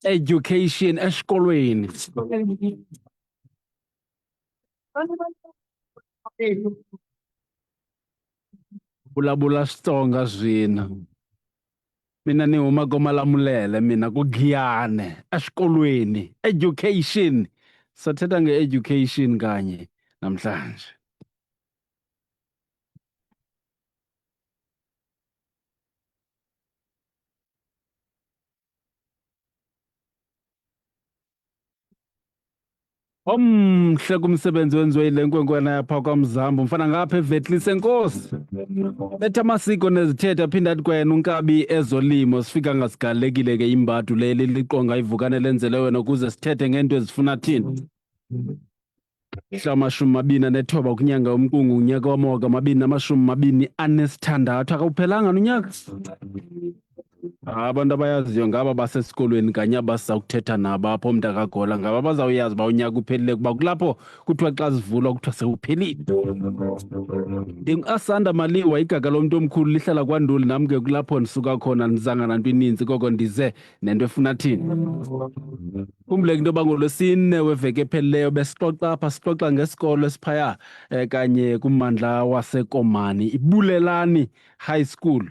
education esikolweni. Vulavula Xitsonga zwina. Mina ni huma koMalamulele mina ku Giyane esikolweni education. Sathetha nge-education kanye namhlanje. Omhle kumsebenzi wenziwe yile nkwenkwana yapha kwaMzambu mfana ngapha evetlise enkosi. Betha amasiko nezithethe aphinda athi kwena unkabi ezolimo sifika ngasigalekile ke imbadu leli liqonga ivukane lenzele wena ukuze sithethe ngento ezifuna thina. Mhla 29 kunyanga umqungu unyaka wamawaka 2026 akawuphelanga unyaka. Abantu abayaziyo ngaba basesikolweni kanye abasiza kuthetha nabo apho mntakagola ngaba bazawuyazi ba unyaka uphelile kuba kulapho kuthiwa xa sivulwa kuthiwa sewuphelile. Ndingu-Asanda Maliwa igaga lomntu omkhulu lihlala kwaNduli nam ke kulapho ndisuka khona ndizanga nanto ininzi koko ndize nento efuna thina. Khumbuleke into yoba ngoLwesine weveki ephelileyo besixoxa apha sixoxa ngesikolo esiphaya kanye kummandla waseKomani iBulelani High School.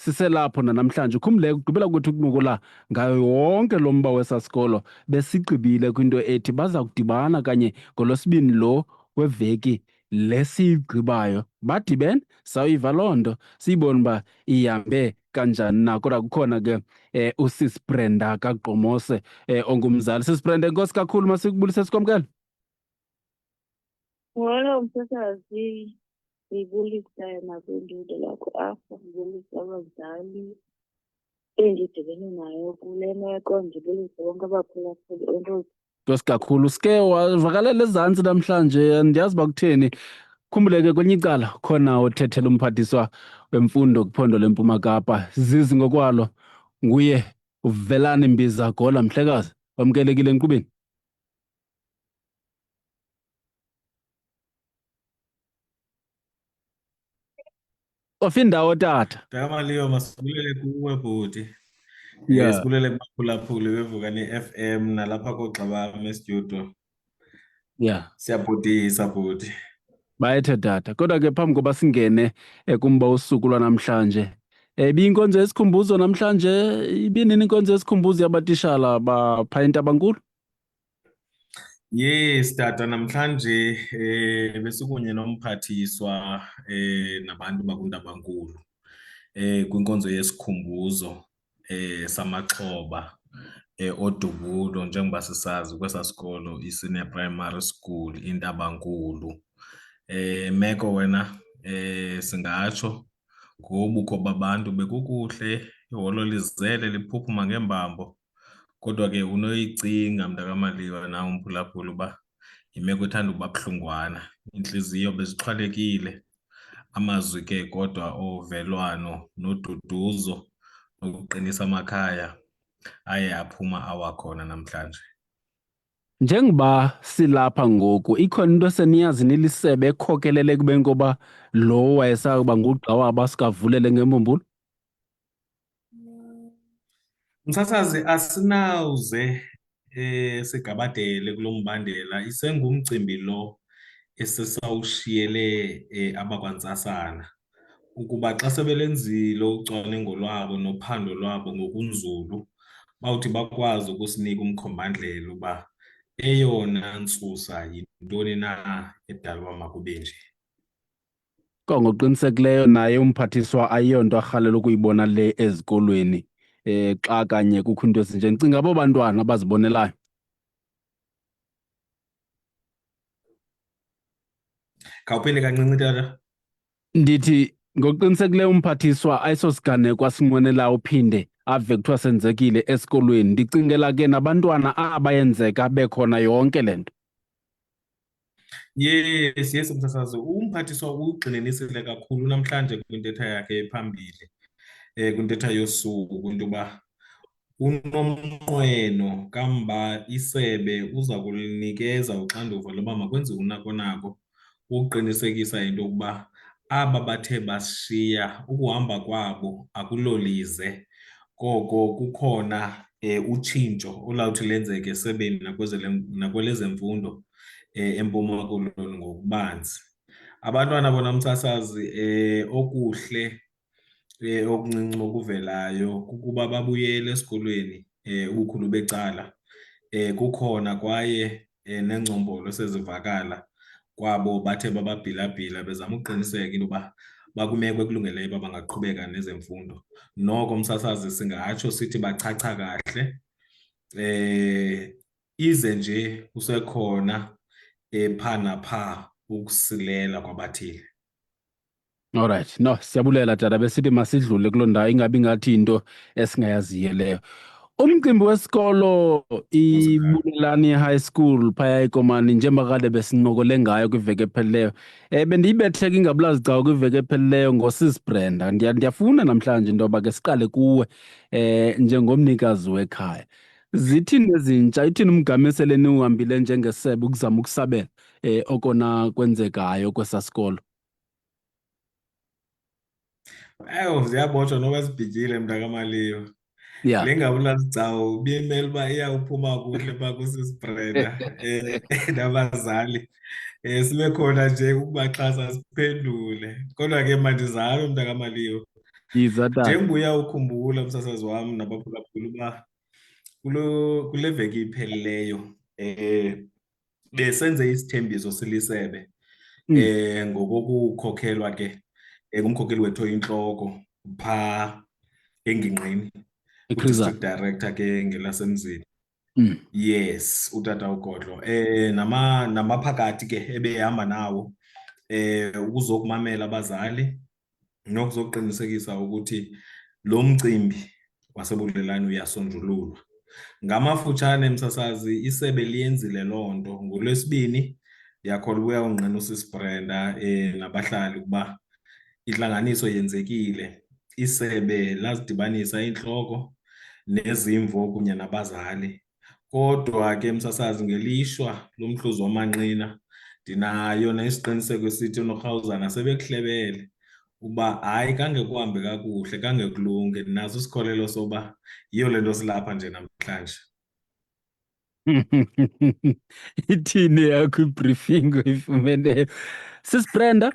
Siselapho namhlanje ukhumbuleke ugqibela kwethu ukuncokola ngayo yonke lo mba wesa sikolo besigqibile kwinto ethi baza kudibana kanye ngoLwesibini lo weveki lesiyigqibayo. Badibene sawuyiva loo nto siyibone uba ihambe kanjani na kodwa kukhona ke usisi Brenda kaGqomose ongumzali. Sisi Brenda, enkosi kakhulu masikubulise sikwamkele. Wona umsasazi ngibulisa nakwindudo lakho apha, ngibulisa abazali endidibene nayo kule meko, ndibulise bonke abaphulaphuli entozi. Nkosi kakhulu, sike wavakalela ezantsi namhlanje andiyazi uba kutheni. Khumbuleke kwelinye icala khona othethela umphathiswa wemfundo kwiphondo leMpuma Kapa zizi ngokwalo nguye uVelani Mbiza Gola. Mhlekazi, wamkelekile enkqubeni. Ofindawo tata. Maliwa masibulele kuwe bhuti. Yeah. Sibulele kubaphulaphuli beVukani FM nalapha koogxa bam estudio. Yeah. Siyabhudisa bhuti. Bayethe tata. Kodwa ke phambi koba singene kumba usuku lwanamhlanje. Ibiyinkonzo yesikhumbuzo namhlanje, ibinini inkonzo yesikhumbuzo yabatishala bapha eNtabankulu? Yes tata, namhlanje besikunye nomphathiswa nabantu bakuNtabankulu kwinkonzo yesikhumbuzo samaxhoba odubulo njengoba sisazi kwesa sikolo i-senior primary school iNtabankulu. Meko wena singatsho ngobukho babantu bekukuhle, iholo lizele liphuphuma ngembambo, kodwa ke unoyicinga mntakamaliwa na umphulaphula uba yimeko ethanda uba buhlungwana. Intliziyo bezixhwalekile, amazwi ke kodwa ovelwano noduduzo nokuqinisa amakhaya aye aphuma awakhona namhlanje. Njengoba silapha ngoku ikhona into eseniyazi nilisebe ekhokelele ekubeni koba lo wayesakuba ngugxa wabo asikavulele ngembumbulu? Msasazi, asinawuze sigabadele kulo mbandela, isengumcimbi lo esisawushiyele abakwantsasana ukuba xa sebelenzile ucwaningo lwabo nophando lwabo ngokunzulu bawuthi bakwazi ukusinika umkhombandlela uba eyona ntsusa yintoni na edala uba makube nje. Ngokuqinisekileyo naye umphathiswa ayiyonto arhalela ukuyibona le ezikolweni xa kanye kukho into ezinje. Ndicinga abo bantwana abazibonelayo. Khawuphinde kancinci tata. Ndithi ngokuqinisekileyo umphathiswa ayisosiganeko asinqwenela uphinde ave kuthiwa senzekile esikolweni. Ndicingela ke nabantwana abayenzeka bekhona yonke le nto. Yes msasazi, umphathiswa ugxininisile kakhulu namhlanje kwintetha yakhe ephambili kwintetha yosuku into yoba unomnqweno kamva isebe uza kulinikeza uxanduva loba makwenziwe unako ukuqinisekisa into yokuba aba bathe bashiya ukuhamba kwabo akulolize koko kukhona utshintsho olawuthi lenzeke esebeni nakwelezemfundo eMpuma Koloni ngokubanzi. Abantwana bona msasazi okuhle okuncinci okuvelayo kukuba babuyele esikolweni ubukhulu becala. Kukhona kwaye neengcombolo sezivakala kwabo bathe bababhilabhila bezama uqiniseka into yoba bakwimeko ekulungeleyo uba bangaqhubeka nezemfundo. Noko msasazi singatsho sithi bachacha kahle. Ize nje kusekhona phaa naphaa ukusilela kwabathile. Alright, no, siyabulela tata, besithi masidlule kuloo ndawo ingabi ngathi into esingayaziyo leyo. Umcimbi wesikolo iBulelani High School phaya eKomani njengoba kade besinqokole ngayo kwiveki ephelileyo. Bendiyibetheke ingabulazicawa kwiveki ephelileyo ngoSisi Brenda. Ndiyafuna namhlanje into yoba ke siqale kuwe njengomnikazi wekhaya. Zithini ezintsha, ithini umgamiselo eniwuhambile njengesebe ukuzama ukusabela okona kwenzekayo kwesaa sikolo? Ewu, ziyabotshwa noba zibhityile mntakaMaliyo. Yeah. Le ngabulazicawu bimele uba iyawuphuma kuhle phaa kuSisi Brenda nabazali. Sibe khona nje ukubaxhasa siphendule. Kodwa ke mandizame mntakaMaliyo. Yiza tata. Njengoba uyawukhumbula msasazi wam nabaphulaphula uba kule veki iphelileyo besenze isithembiso silisebe ngokokukhokhelwa ke ngumkhokheli wethu oyintloko phaa engingqini, u-district director ke ngelasemzini. Yes, utata uGodlo. Namaphakathi ke ebehamba nawo ukuzokumamela abazali nokuzoqinisekisa ukuthi lo mcimbi waseBulelani uyasonjululwa. Ngamafutshane msasazi, isebe liyenzile loo nto. NgoLwesibini ndiyakholwa uba uyawungqina uSisi Brenda nabahlali ukuba intlanganiso yenzekile. Isebe lazidibanisa intloko nezimvo kunye nabazali. Kodwa ke msasazi, ngelishwa lomhluzi wamanqina ndinayo nesiqiniseko esithi uNorhawuzana sebekuhlebele uba hayi kange kuhambe kakuhle, kange kulunge. Naso isikholelo soba yiyo le nto silapha nje namhlanje. Ithini yakho ibriefing oyifumeneyo Sis Brenda?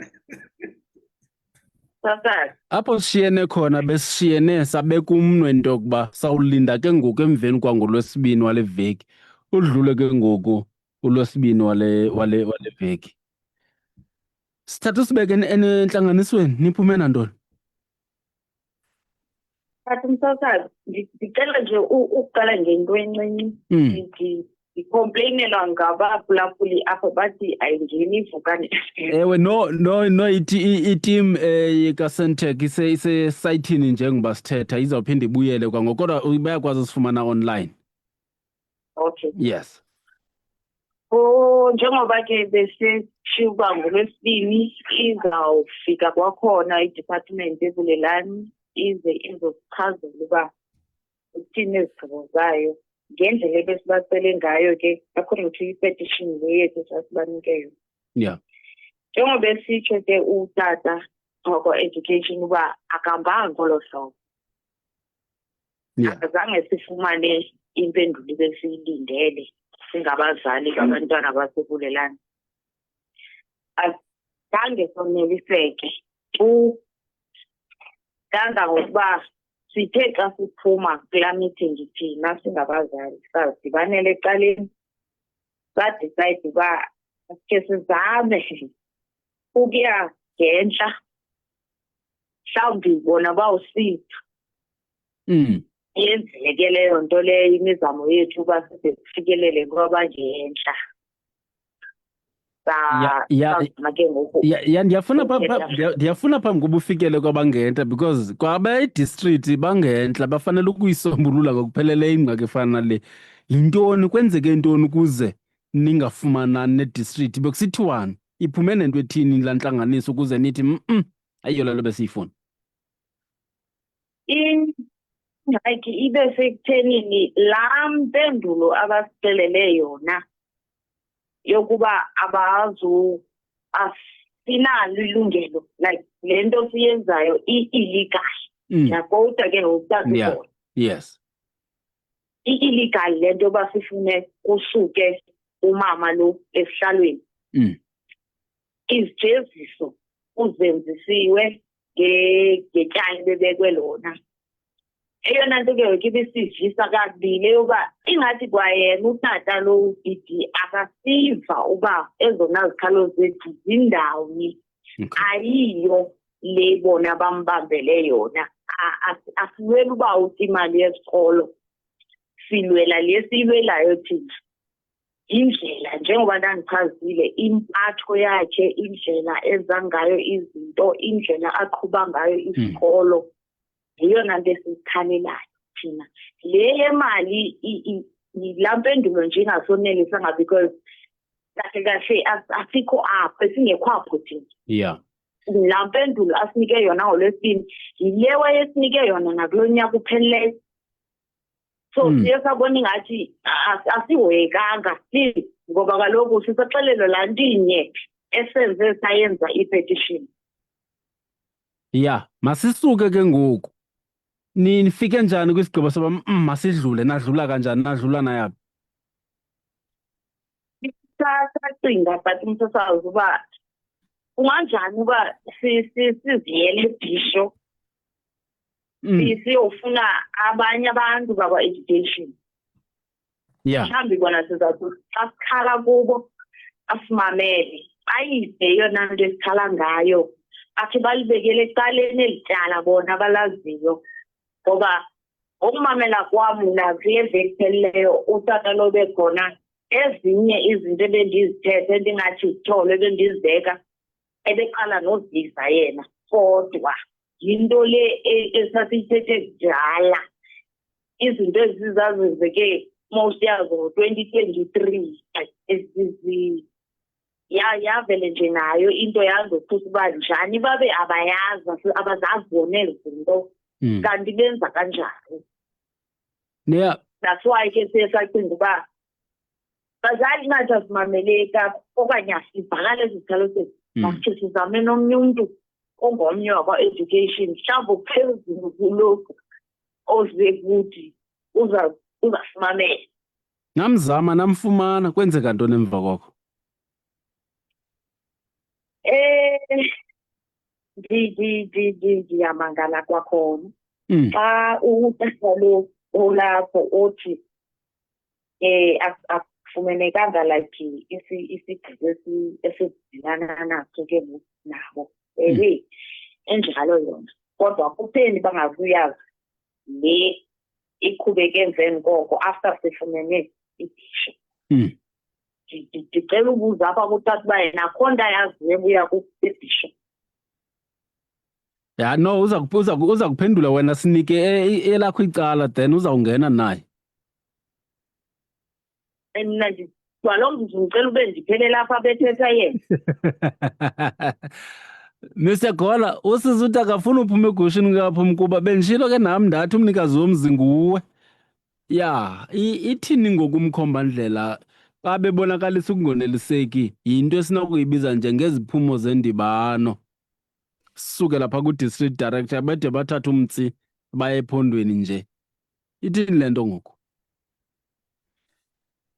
Sasazi. Apho sishiyene khona besishiyene sabeka umnwe into yokuba sawulinda ke ngoku emveni kwangoLwesibini wale veki udlule ke ngoku uLwesibini wale veki. Sithatha sibeke entlanganisweni niphume nantoni? Kanti msasazi, ndicela nje ukuqala ngento encinci. Ndicomplainelwa ngabaphulaphuli apho bathi ayingeni ivukane. Ewe, no iteam kaSentech isesayithini njengoba sithetha izawuphinda ibuyele kwangoko, kodwa bayakwazi usifumana online. Okay. Yes. Njengoba ke beseshiwo uba ngoLwesibini izawufika kwakhona iDepartment eBulelani ize izosichazela uba uthini izigqibo zayo ngendlela ebesibacele ngayo ke according to i-petition le yethu sasibanike yona. Yeah. Njengoba esitsho ke utata wako-education uba akahambanga ngolo hlobo. Yeah. Akazange sifumane impendulo ebesiyilindele singabazali babantwana baseBulelani. Azange soneliseke kangangokuba sithe xa siphuma kulaa meeting thina singabazali sadibanele ecaleni sadicide uba ke sizame ukuya ngentla mhlawumbi bona bawusipha. Yenzeke leyo nto leyo imizamo yethu uba size sifikelele kwabangentla. Ndiyafuna phambi koba ufikele kwabangentla because kwabe-district bangentla bafanele ukuyisombulula ngokupheleleyo ingxaki efana nale. Yintoni, kwenzeke ntoni ukuze ningafumanani ne-district? Bekusithiwani iphume nento ethini laa ntlanganiso ukuze nithi ayiyo le nto besiyifuna? Ingxaki ibe sekuthenini laa mpendulo abasixelele yona yokuba asinalo ilungelo, like le nto siyenzayo i-illegal. Yakota ke ngoku Yes. I-illegal lento basifune kusuke umama lo esihlalweni. Izijeziso uzenzisiwe ngetyala bebekwe lona. Eyona nto ke ngoku ibisivisa kabili yoba ingathi kwayena utata lo uDidi akasiva uba ezona zikhalo zethu zindawuni ayiyo le bona bambambele yona. Asilweli uba uthi imali yesikolo, silwela le siyilwelayo thina. Indlela njengoba ndandichazile, impatho yakhe, indlela enza ngayo izinto, indlela aqhuba ngayo isikolo, yiyona nto esiyikhalelayo thina. Le yemali yilaa mpendulo nje ingasonelisanga because kahle kahle asikho apho, esingekho apho thina. Yeah. Laa mpendulo asinike yona ngoLwesibini yile wayesinike yona nakulo nyaka uphelileyo. So siye sabona ingathi asihoyekanga ngoba kaloku sisaxelelo laa nto inye esenze sayenza i-petition. Yeah, masisuke ke ngoku. Nifike njani kwisigqibo soba masidlule, nadlula kanjani, nadlula nayaphi? Sacinga but umsasazi uba kunganjani uba siziyele ebhisho siyofuna abanye abantu bakwa-education. Yeah. Mhlawumbi kona sizawuthi xa sikhala kubo asimamele, ayide yona nto esikhala ngayo, akhe balibekele ecaleni eli tyala bona abalaziyo. Ngoba ukumamela kwam nakule veki ephelileyo utata lo bekhona, ezinye izinto ebendizithethe endingathi uthole ebendizibeka ebeqala noziva yena, kodwa yinto le esasiyithethe kudala. Izinto ezizazenzeke most yazo ngo-2023 yavele nje nayo into yazothusa uba njani babe abazazi bona ezi zinto kanti benza kanjani. Yeah. That's why ke siye sacinga uba bazali nathi asimameleka okanye asivakale ezi zikhalo zethu, masithi sizame nomnye umntu ongomnye wakwa-education mhlawumbi ukuphezulu kulokhu ozive kuthi uzasimamela. Namzama namfumana, kwenzeka ntoni emva koko? Ndiyamangala kwakhona xa utata lo olapho othi akufumenekanga like isigqibo esidilana naso ke nabo. Enjalo yona, kodwa kutheni bangakuyazi le iqhubeke emveni koko after sifumene ibhisho. Ndicela ubuza apha kutata uba yena akho nto ayaziyo ebuya kubhisho. Ya no, uza kuphendula wena, sinike elakho icala then uzawungena naye. Mna kwalo mzuzu ndicela ube ndiphelele apha bethetha yena. Mr. Gola, usiza uthi akafuna uphuma egushini kaphum kuba bendishilo ke nam ndathi umnikazi womzi nguwe. Ya, ithini ngokumkhombandlela xa bebonakalisa ukungoneliseki yinto esinokuyibiza njengeziphumo zendibano. Sisuke lapha ku-district director bede bathatha umtsi baye ephondweni nje. Ithini le nto ngoku?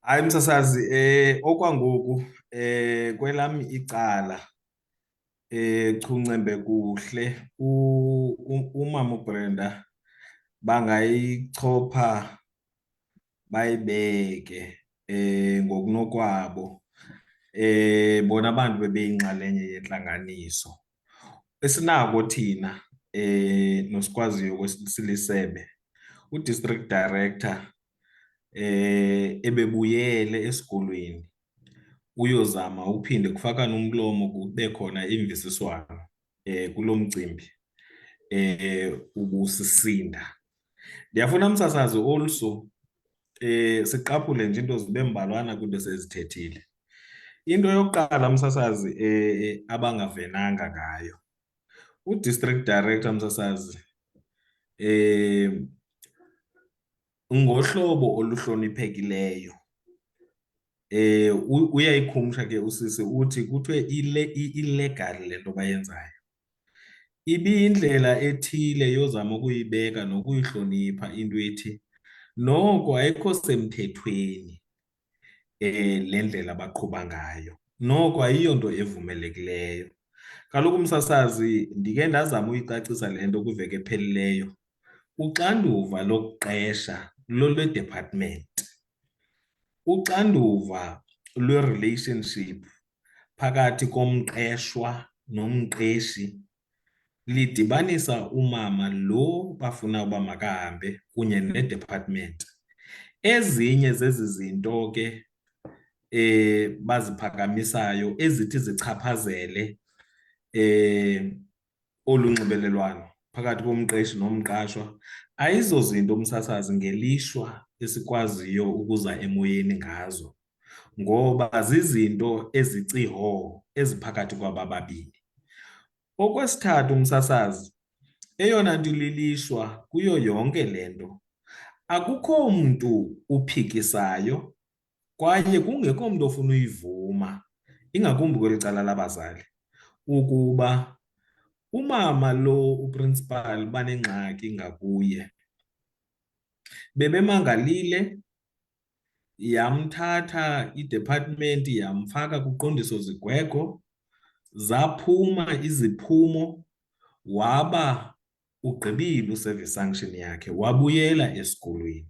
Hayi msasazi, okwangoku kwelami icala Chuncembe kuhle umama uBrenda bangayichopha bayibeke ngokunokwabo bona abantu bebeyinxalenye yentlanganiso esinako thina nosikwaziyo kwesilisebe udistrict director ebebuyele esikolweni uyozama uphinde kufaka nomlomo kube khona imvisiswano kulomcimbi ubusisinda. Ndiyafuna msasazi also siqaphule nje into zibe mbalwana kwinto sezithethile. Into yokuqala msasazi abangavenanga ngayo udistrict director msasazi ngohlobo oluhloniphekileyo uyayikhumsha ke usisi uthi kuthiwe illegal lento bayenzayo. ibiyindlela ethile yozama ukuyibeka nokuyihlonipha into ethi noko ayikho semthethweni le ndlela baqhuba ngayo, noko ayiyonto evumelekileyo. Kaloku umsasazi ndike ndazama uyicacisa le nto kwiveki ephelileyo. Uxanduva lokuqesha lolwe-department, uxanduva lwe-relationship phakathi komqeshwa nomqeshi lidibanisa umama lo bafuna uba makahambe kunye ne-department. Ezinye zezi zinto ke baziphakamisayo ezithi zichaphazele olu nxibelelwano phakathi komqeshi nomqashwa ayizozinto umsasazi ngelishwa esikwaziyo ukuza emoyeni ngazo, ngoba zizinto eziciho eziphakathi kwaba babini. Okwesithathu umsasazi, eyona nto ililishwa kuyo yonke le nto, akukho mntu uphikisayo kwaye kungekho mntu ofuna uyivuma, ingakumbi kweli cala labazali, ukuba umama lo uprincipal banengxaki ngakuye. Bebemangalile, yamthatha i-department yamfaka kuqondiso zigwegwe, zaphuma iziphumo, waba ugqibile u-service sanction yakhe, wabuyela esikolweni.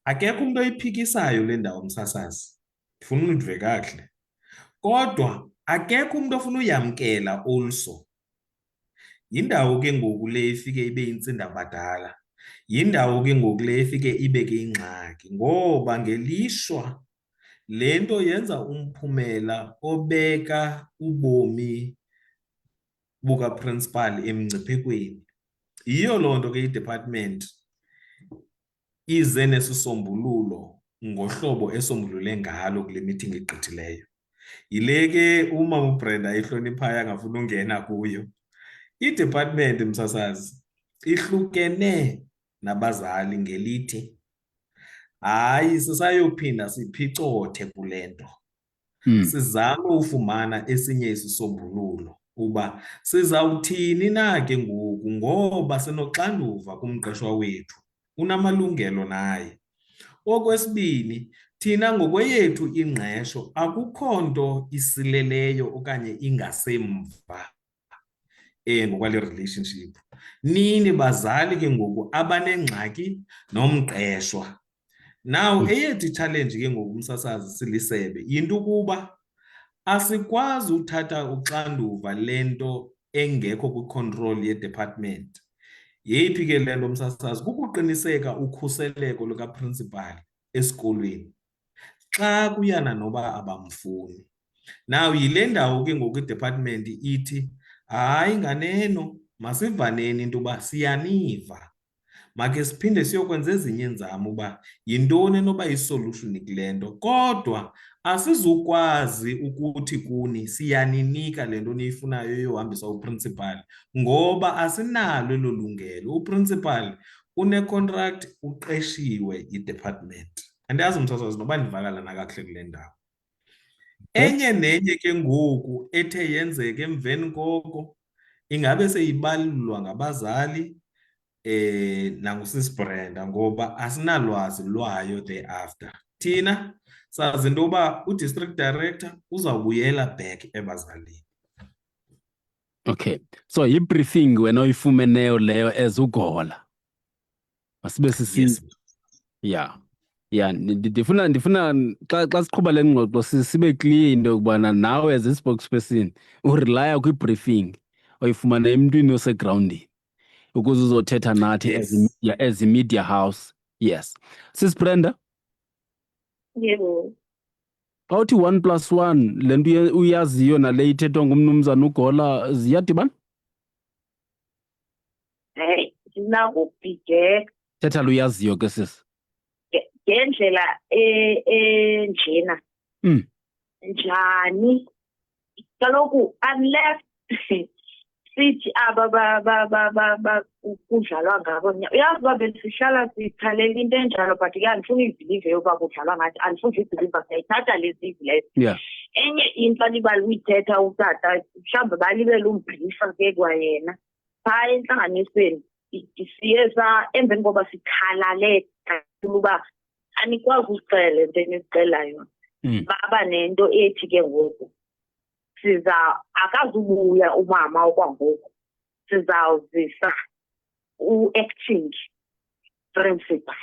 Akekho umuntu oyiphikisayo le ndawo umsasazi, ndifuna uyive kakuhle. Kodwa akekho umuntu ofuna uyamkela also. Yindawo ke ngoku le ifike ibe intsindabadala. Yindawo ke ngoku le ifike ibeke ingxaki, ngoba ngelishwa le nto yenza umphumela obeka ubomi bukaprincipal emngciphekweni. Yiyo loo nto ke i-department ize nesisombululo ngohlobo esombulule ngalo kule meeting egqithileyo. Yile ke umama uBrenda ehloniphayo angafuna ungena kuyo. I-department msasazi ihlukene nabazali ngelithi hayi sisayophinda siphicothe kule nto. Sizame ufumana esinye isisombululo uba sizawuthini na ke ngoku, ngoba sinoxanduva kumqeshwa wethu, unamalungelo naye. Okwesibini, thina ngokweyethu ingqesho akukho nto isileleyo okanye ingasemva ngokwale relationship. Nini bazali ke ngoku abanengxaki nomqeshwa. Now eyethu challenge ke ngoku umsasazi silisebe yinto ukuba asikwazi uthatha uxanduva lento engekho kwicontrol ye-department. Yeyiphi ke le nto umsasazi? Kukuqiniseka ukhuseleko lukaprincipal esikolweni xa kuyana noba abamfuni. Now yile ndawo ke ngoku i-department ithi hayi nganeno masivaneni into yoba siyaniva, makhe siphinde siyokwenza ezinye iinzame uba yintoni enoba isolution kule nto, kodwa asizukwazi ukuthi kuni siyaninika le nto niyifunayo yohambisa uprincipal ngoba asinalo elo lungelo. Uprincipal une-contract, uqeshiwe yi-department. Andiyazi umsasazi noba ndivakala nakakuhle kule ndawo. Enye nenye ke ngoku ethe yenzeka emveni koko ingabe seyibalulwa ngabazali nangusisi Brenda, ngoba asinalwazi lwayo thereafter. Thina sazi into yoba u-district director uzawubuyela back ebazalini. Okay, so yi-briefing wena oyifumeneyo leyo as ugola. Masibe Yes. Yeah, ndifuna xa siqhuba le ngxoxo sibe clear into yokubana nawe as i-spokesperson urelaya kwi-briefing oyifumana emntwini osegrawundini ukuze uzothetha nathi as i-media house. Yes. Sis Brenda, Yebo. xa uthi 1+1 le nto uyaziyo nale ithethwa ngumnumzana ugola ziyadibana? Hey, ndinakubhijeka Thetha luyaziyo ke sis. ngendlela enjena. Njani? Kaloku unless sithi aba kudlalwa ngabo. Uyazi uba besihlala sikhalela into enjalo but ke andifuni uyibhilive yoba kudlalwa ngathi, andifuni uyibhiliva, siyayithatha lezi leyo. Yeah. Enye into alibala uyithetha utata, mhlawumbe balibele umbhilifa ke kwayena phaa entlanganisweni. Siye emveni koba sikhalale kakhulu uba anikwazi usicela into enisicela yona. Baba nento ethi ke ngoku akazubuya umama okwangoku, sizawuzisa u-acting principal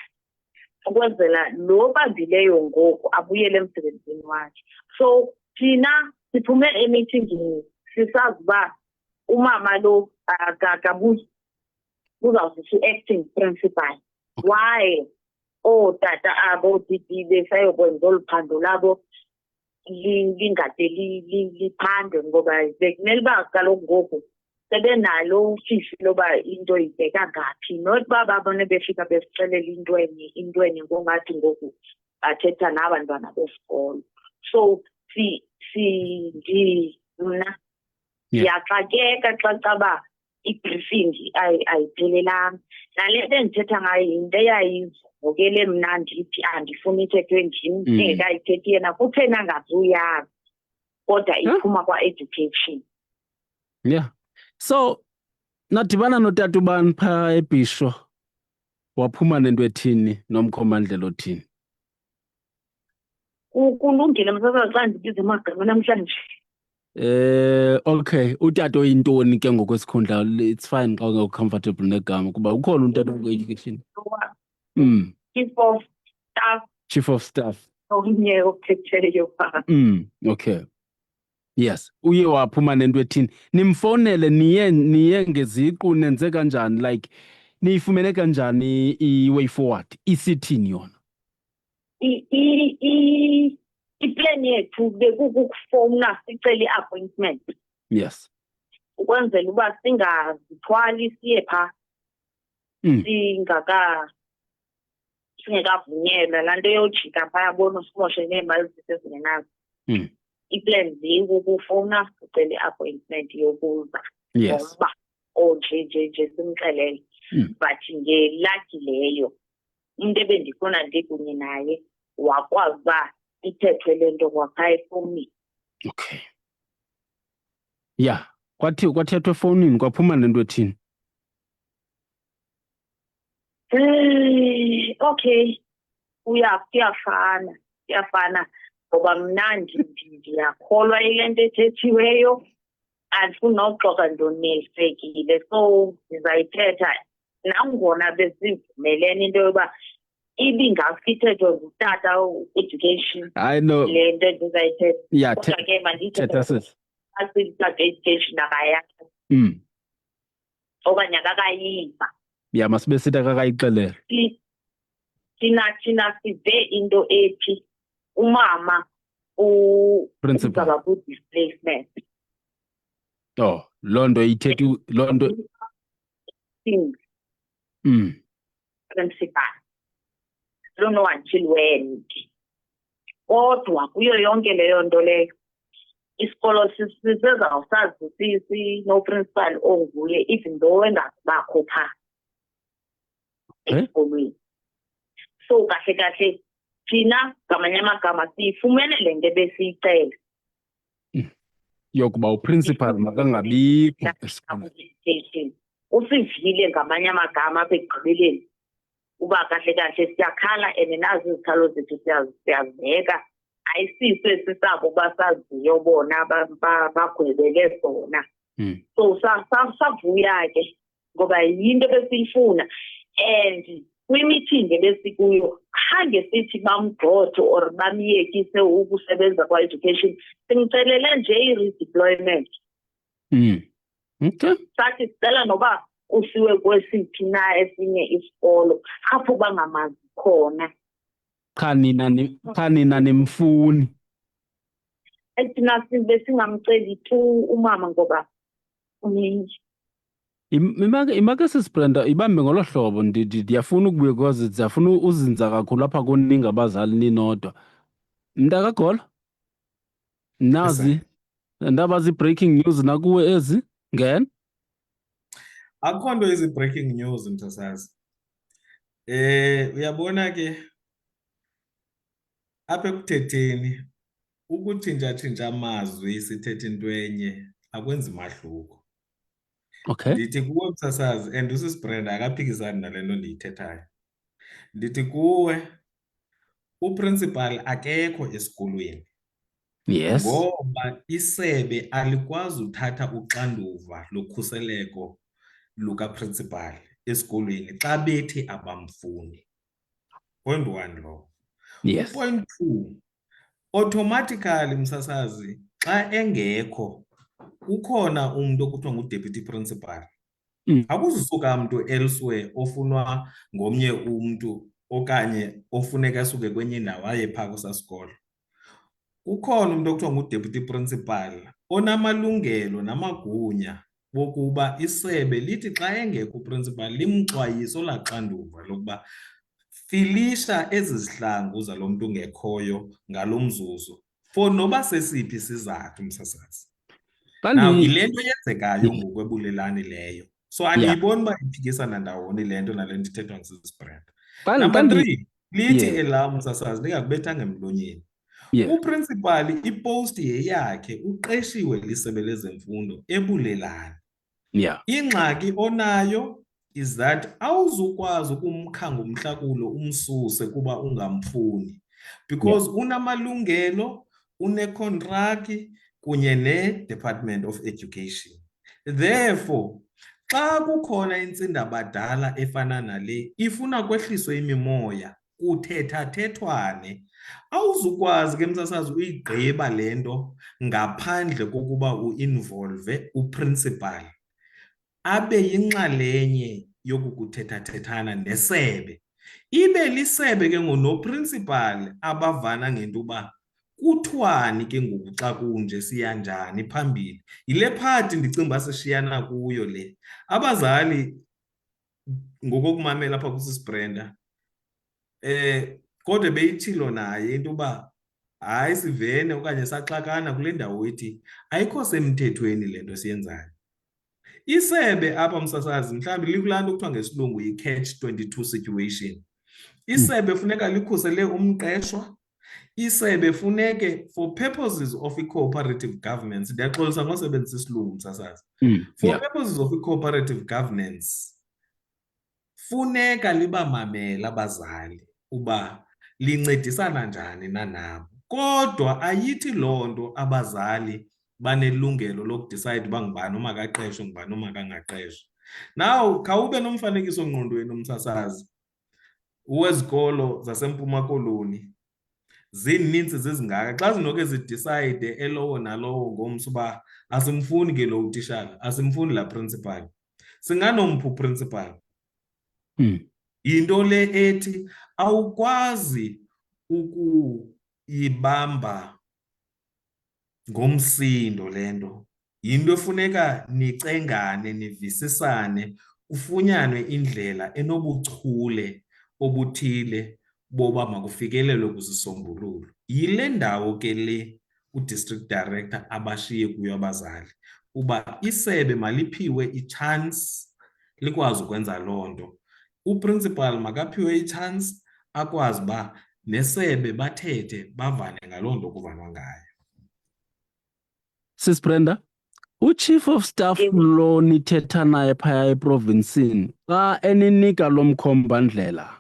ukwenzela lo bambileyo ngoku abuyele emsebenzini wakhe. So thina siphume emeetingini sisazi uba umama lo uzawuzisa u-acting principal. Why ootata abo titi besayokwenza olu phando labo lingade liphandwe, ngoba bekumele uba kaloku ngoku sebenalo ufifi loba into ibheka ngaphi, not uba babone befika besicelela into enye ngongathi ngoku bathetha nabantwana besikolo. So mna ndiyaxakeka xa caba i-briefing ayiphelelanga. Nale nto endithetha ngayo yinto eyayivukele mna ndithi andifuni ithethwe ndim engekayithethi yena, kutheni angazuyazi kodwa iphuma kwa-education. Yeah. So nadibana notata ubani phaa eBhisho, waphuma nento ethini noMkhomandlela othini? Kulungile msasazi xa ndibiza amagama namhlanje. Okay, utata oyintoni ke ngokwesikhundla? It's fine xa ungecomfortable negama kuba ukhona utata we-education. Chief of staff. Omnye ophetheyo phaa. Okay. Yes, uye waphuma nento ethini? Nimfonele niye ngeziqu nenze kanjani, like niyifumene kanjani i-way forward? Isithini yona? Iplan yethu bekukufowuna sicele i-appointment. Yes. Ukwenzela uba singazithwali siye phaa singekavunyelwa laa nto yojika phaa yabona usimoshe neemali zisezingenazo. Iplan zikukufowuna sicele i-appointment yokuza ngomba nje simxelele. But ngelaki leyo into ebendifuna ndikunye naye wakwazi uba ithethwe le nto kwaphaa efowunini. Okay. Yeah, kwathethwa efowunini kwaphuma nento ethini? Okay, kuyafana ngoba mna ndiyakholwa ile nto ethethiweyo, andifuni nokuxoka ndonelisekile, so ndizayithetha nangona besivumelene into yoba ibingafithethwe ngutata education. I know. Le nto ndizayithetha. Yeah, kodwa ke mandithetha sis. asitata education akayazi okanye akakayiva. Yeah, masibe sithi akakayixelela. Thina sive into ethi umama uzaba ku-displacement. Oh, loo nto ithethi loo nto. Principal. Don't know until when. Kodwa kuyo yonke leyo nto leyo isikolo sisezawusazi no-principal onguye even though engazibakho phaa esikolweni. So kahle thina ngamanye amagama siyifumene le nto ebesiyicela yokuba uprincipal makangabikho esikolweni. Usivile ngamanye amagama apha ekugqibeleni uba kahle siyakhala and nazi izikhalo zethu siyazibeka, ayisiso esisabo basaziyo bona bagwebele sona. So savuya ke ngoba yinto besiyifuna, and kwi-meeting ebesikuyo khange sithi bamgxothe or bamyekise ukusebenza kwa-education, simcelele nje i-redeployment. Okay. Sathi sicela noba usiwe kwesiphi na esinye isikolo apho bangamazi khona. Cha nina nimfuni. Thina besingamceli tu umama ngoba uningi. Imake sisibrenda ibambe ngolo hlobo, ndiyafuna ukubuya because ndiyafuna uzinza kakhulu apha kuningi abazali ninodwa. Mntakagola nazi ndaba zi-breaking news nakuwe ezi ngena. akukho nto ezi-breaking news msasazi. Uyabona ke apha ekuthetheni ukutshintsha-tshintsha amazwi sithethe into enye akwenzi mahluko. Okay. Ndithi kuwe msasazi, and usisiBrenda akaphikisani nale nto ndiyithethayo. Ndithi kuwe uprincipal akekho esikolweni Yes. ngoba isebe alikwazi uthatha uxanduva lokhuseleko lukaprincipal esikolweni xa bethi abamfuni. Point one lo. Yes. Point two, automatically msasazi xa engekho ukhona umuntu okuthiwa ngu-deputy principal. Akuzusuka mntu elsewhere ofunwa ngomnye umntu okanye ofuneka asuke kwenye indawo aye phaa kwesaa sikolo. Ukhona umuntu okuthiwa ngu-deputy principal onamalungelo namagunya wokuba isebe lithi xa engekho uprincipal limxwayise olaa xanduva lokuba filisha ezi zihlangu zalo mntu ungekhoyo ngalo mzuzu for noba sesiphi isizathu msasazi. Now yile nto yenzekayo ngoku ebulelani leyo. So andiyiboni uba iphikisana ndawoni le nto nale nto ithethwa ngusisiBrenda. Number 3, lithi elam msasazi ndingakubethanga emlonyeni. Uprincipal ipost yeyakhe uqeshiwe lisebe lezemfundo ebulelani. Ingxaki onayo is that awuzukwazi ukumkha ngomhlakulo umsuse kuba ungamfuni because unamalungelo, unekontraki kunye ne-Department of Education. Therefore, xa kukhona intsindabadala efana nale ifuna kwehliswe imimoya kuthethathethwane, awuzukwazi ke msasazi uyigqiba le nto ngaphandle kokuba uinvolve uprincipal abe yinxalenye yokukuthethathethana nesebe. Ibe lisebe ke ngonoprincipal abavana ngento uba kuthiwani ke ngoku xa kunje siya njani phambili. Yile phathi ndicinga uba sishiyana kuyo le. Abazali ngokokumamela apha kusisiBrenda kodwa beyithilo naye into uba hayi sivene okanye saxakana kule ndawo ethi ayikho semthethweni le nto siyenzayo. Isebe apha msasazi mhlawumbi likulaa nto kuthiwa ngesilungu yi-catch-22 situation. Isebe funeka likhusele umqeshwa. Isebe funeke for purposes of i-cooperative governance, ndiyaxolisa ngosebenzisa isilungu msasazi. For purposes of i-cooperative governance funeka libamamela abazali uba lincedisana njani nabo. Kodwa ayithi loo nto abazali banelungelo lokudicide uba ngubani omakaqeshwe ngubani omakangaqeshwa. Now khawube nomfanekiso ngqondweni umsasazi wezikolo zaseMpuma Koloni zininzi zizingaka. Xa zinoke zidicide elowo nalowo ngomso uba asimfuni ke lo utishala, asimfuni la principal, singanomphi uprincipal. Yinto le ethi awukwazi ukuyibamba ngomsindo le nto. Yinto efuneka nicengane nivisisane kufunyanwe indlela enobuchule obuthile boba makufikelelwe kuzisombululo. Yile ndawo ke le udistrict director abashiye kuyo abazali uba isebe maliphiwe i-chance likwazi ukwenza loo nto. Uprincipal makaphiwe i-chance akwazi uba nesebe bathethe bavane ngaloo nto kuvanwa ngayo. SisiBrenda, uChief of Staff lo nithetha naye phaya eprovinsini xa eninika lo mkhombandlela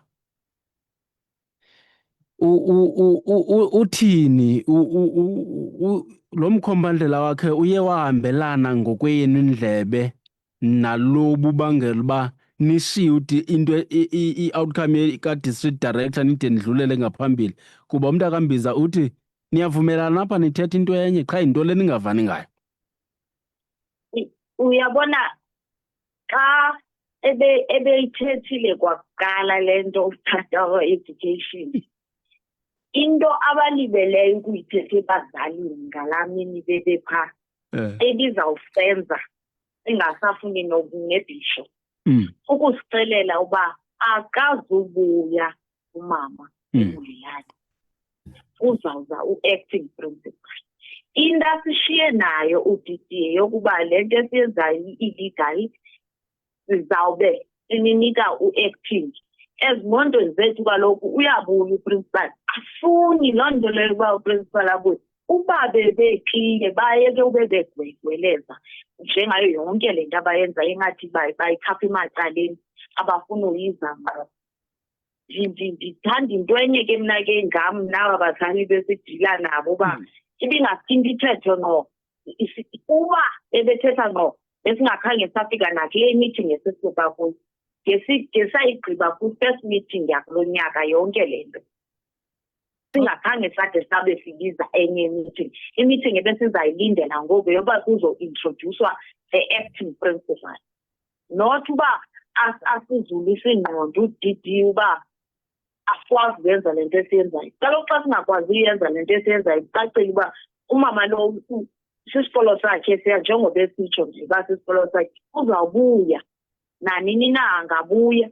uthini? Lo mkhombandlela wakhe uye wahambelana ngokweyenu indlebe nalo bubangela uba nishiye into i-outcome ka-district director nide nidlulele ngaphambili? Kuba umntu akambiza uthi niyavumelana apha nithetha into enye qha yinto le ningavani ngayo. Uyabona xa ebeyithethile kwakuqala le nto of education, into abalibeleyo ukuyithetha ebazalini ngalaa mini bebephaa ebizawusenza ingasafuni nebhisho ukusicelela uba akazubuya umama ebulelani, uzawuza u-acting principal. Into asishiye nayo uDidiye yokuba le nto esiyenzayo i-illegal sizawube sininika u-acting. Ezimondweni zethu kaloku uyabuya uprincipal, afuni loo nto leyo uba uprincipal abuye. Uba bebekile bayeke ube begwegweleza njengayo yonke le nto abayenza engathi bayikhapha emacaleni abafuna uyizama. Ndithanda into enye ke mna ke ngam naba bazali besidila nabo uba ibingaphinde ithethe ngqo. Uba ebethetha ngqo besingakhange safika nakule meeting esisuka kuyo. Ngesayigqiba kwi-first meeting yakulo nyaka yonke le nto. Singakhange sade sabe sibiza enye meeting. I-meeting ebesizayilindela ngoku yoba kuzo-introducwa the-acting principal. Not uba asizulise ingqondo uDD uba akwazi ukwenza le nto esiyenzayo. Kaloku xa singakwazi uyenza le nto esiyenzayo kucacile uba umama lo sisikolo sakhe siya njengoba esitsho nje uba sisikolo sakhe uzawubuya nanini na angabuya.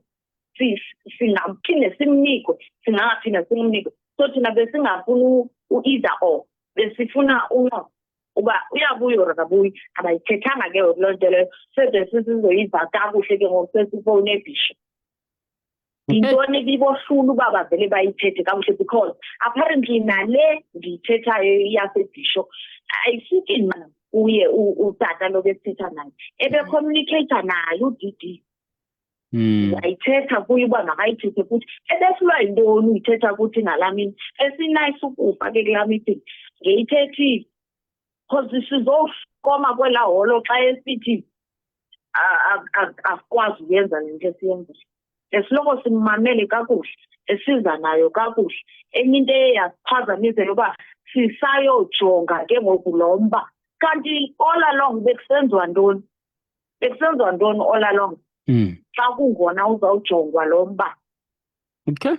Singaphinde simnikwe, singaphinde simnikwe. So thina besingafuni u-either or, besifuna uba uyabuya or akabuyi. Abayithethanga ke loo nto leyo sede sisizoyiva kakuhle ke ngoku sesifowune ebhisho. Yintoni ibibohlula uba bavele bayithethe kakuhle because apparently nale ndiyithethayo yasebhisho ayifiki na uye utata lo besithetha naye ebecommunicate naye uDD. Ayithetha kuye uba makayithethe futhi ebehlulwa yintoni uyithetha kuthi ngalaa mini esinayise ukufa ke kulaa meeting ngeyithethile because sizokoma kwelaa holo xa esithi akwazi uyenza le nto esiyenzayo. Esiloko simmamele kakuhle esiza nayo kakuhle. Enye into eyasiphazamisa yoba sisayojonga ke ngoku lo mba kanti all along bekusenziwa ntoni? Bekusenziwa ntoni all along? Xa kungona uzawujongwa lo mba. Okay.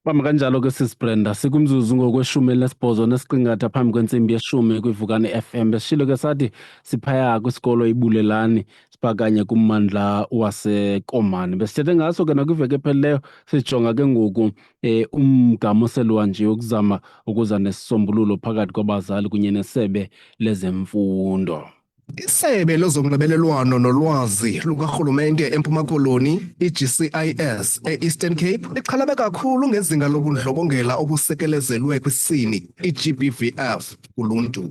Bamba kanjalo ke sisibrenda sikumzuzu ngokweshumi elinesibhozo nesiqingatha phambi kwentsimbi yeshumi kwivukane FM. Besishilo ke sathi siphaya kwisikolo iBulelani siphakanye kummandla waseKomani. Besithethe ngaso ke nakwiveki ephelileyo sijonga ke ngoku umgama oselwa nje ukuzama ukuza nesisombululo phakathi kwabazali kunye nesebe lezemfundo. Isebe lozonxibelelwano nolwazi lukarhulumente eMpuma Koloni, i-GCIS e-Eastern Cape, lixhalabe kakhulu ngezinga lobundlobongela obusekelezelwe kwisini, i-GBVF, kuluntu.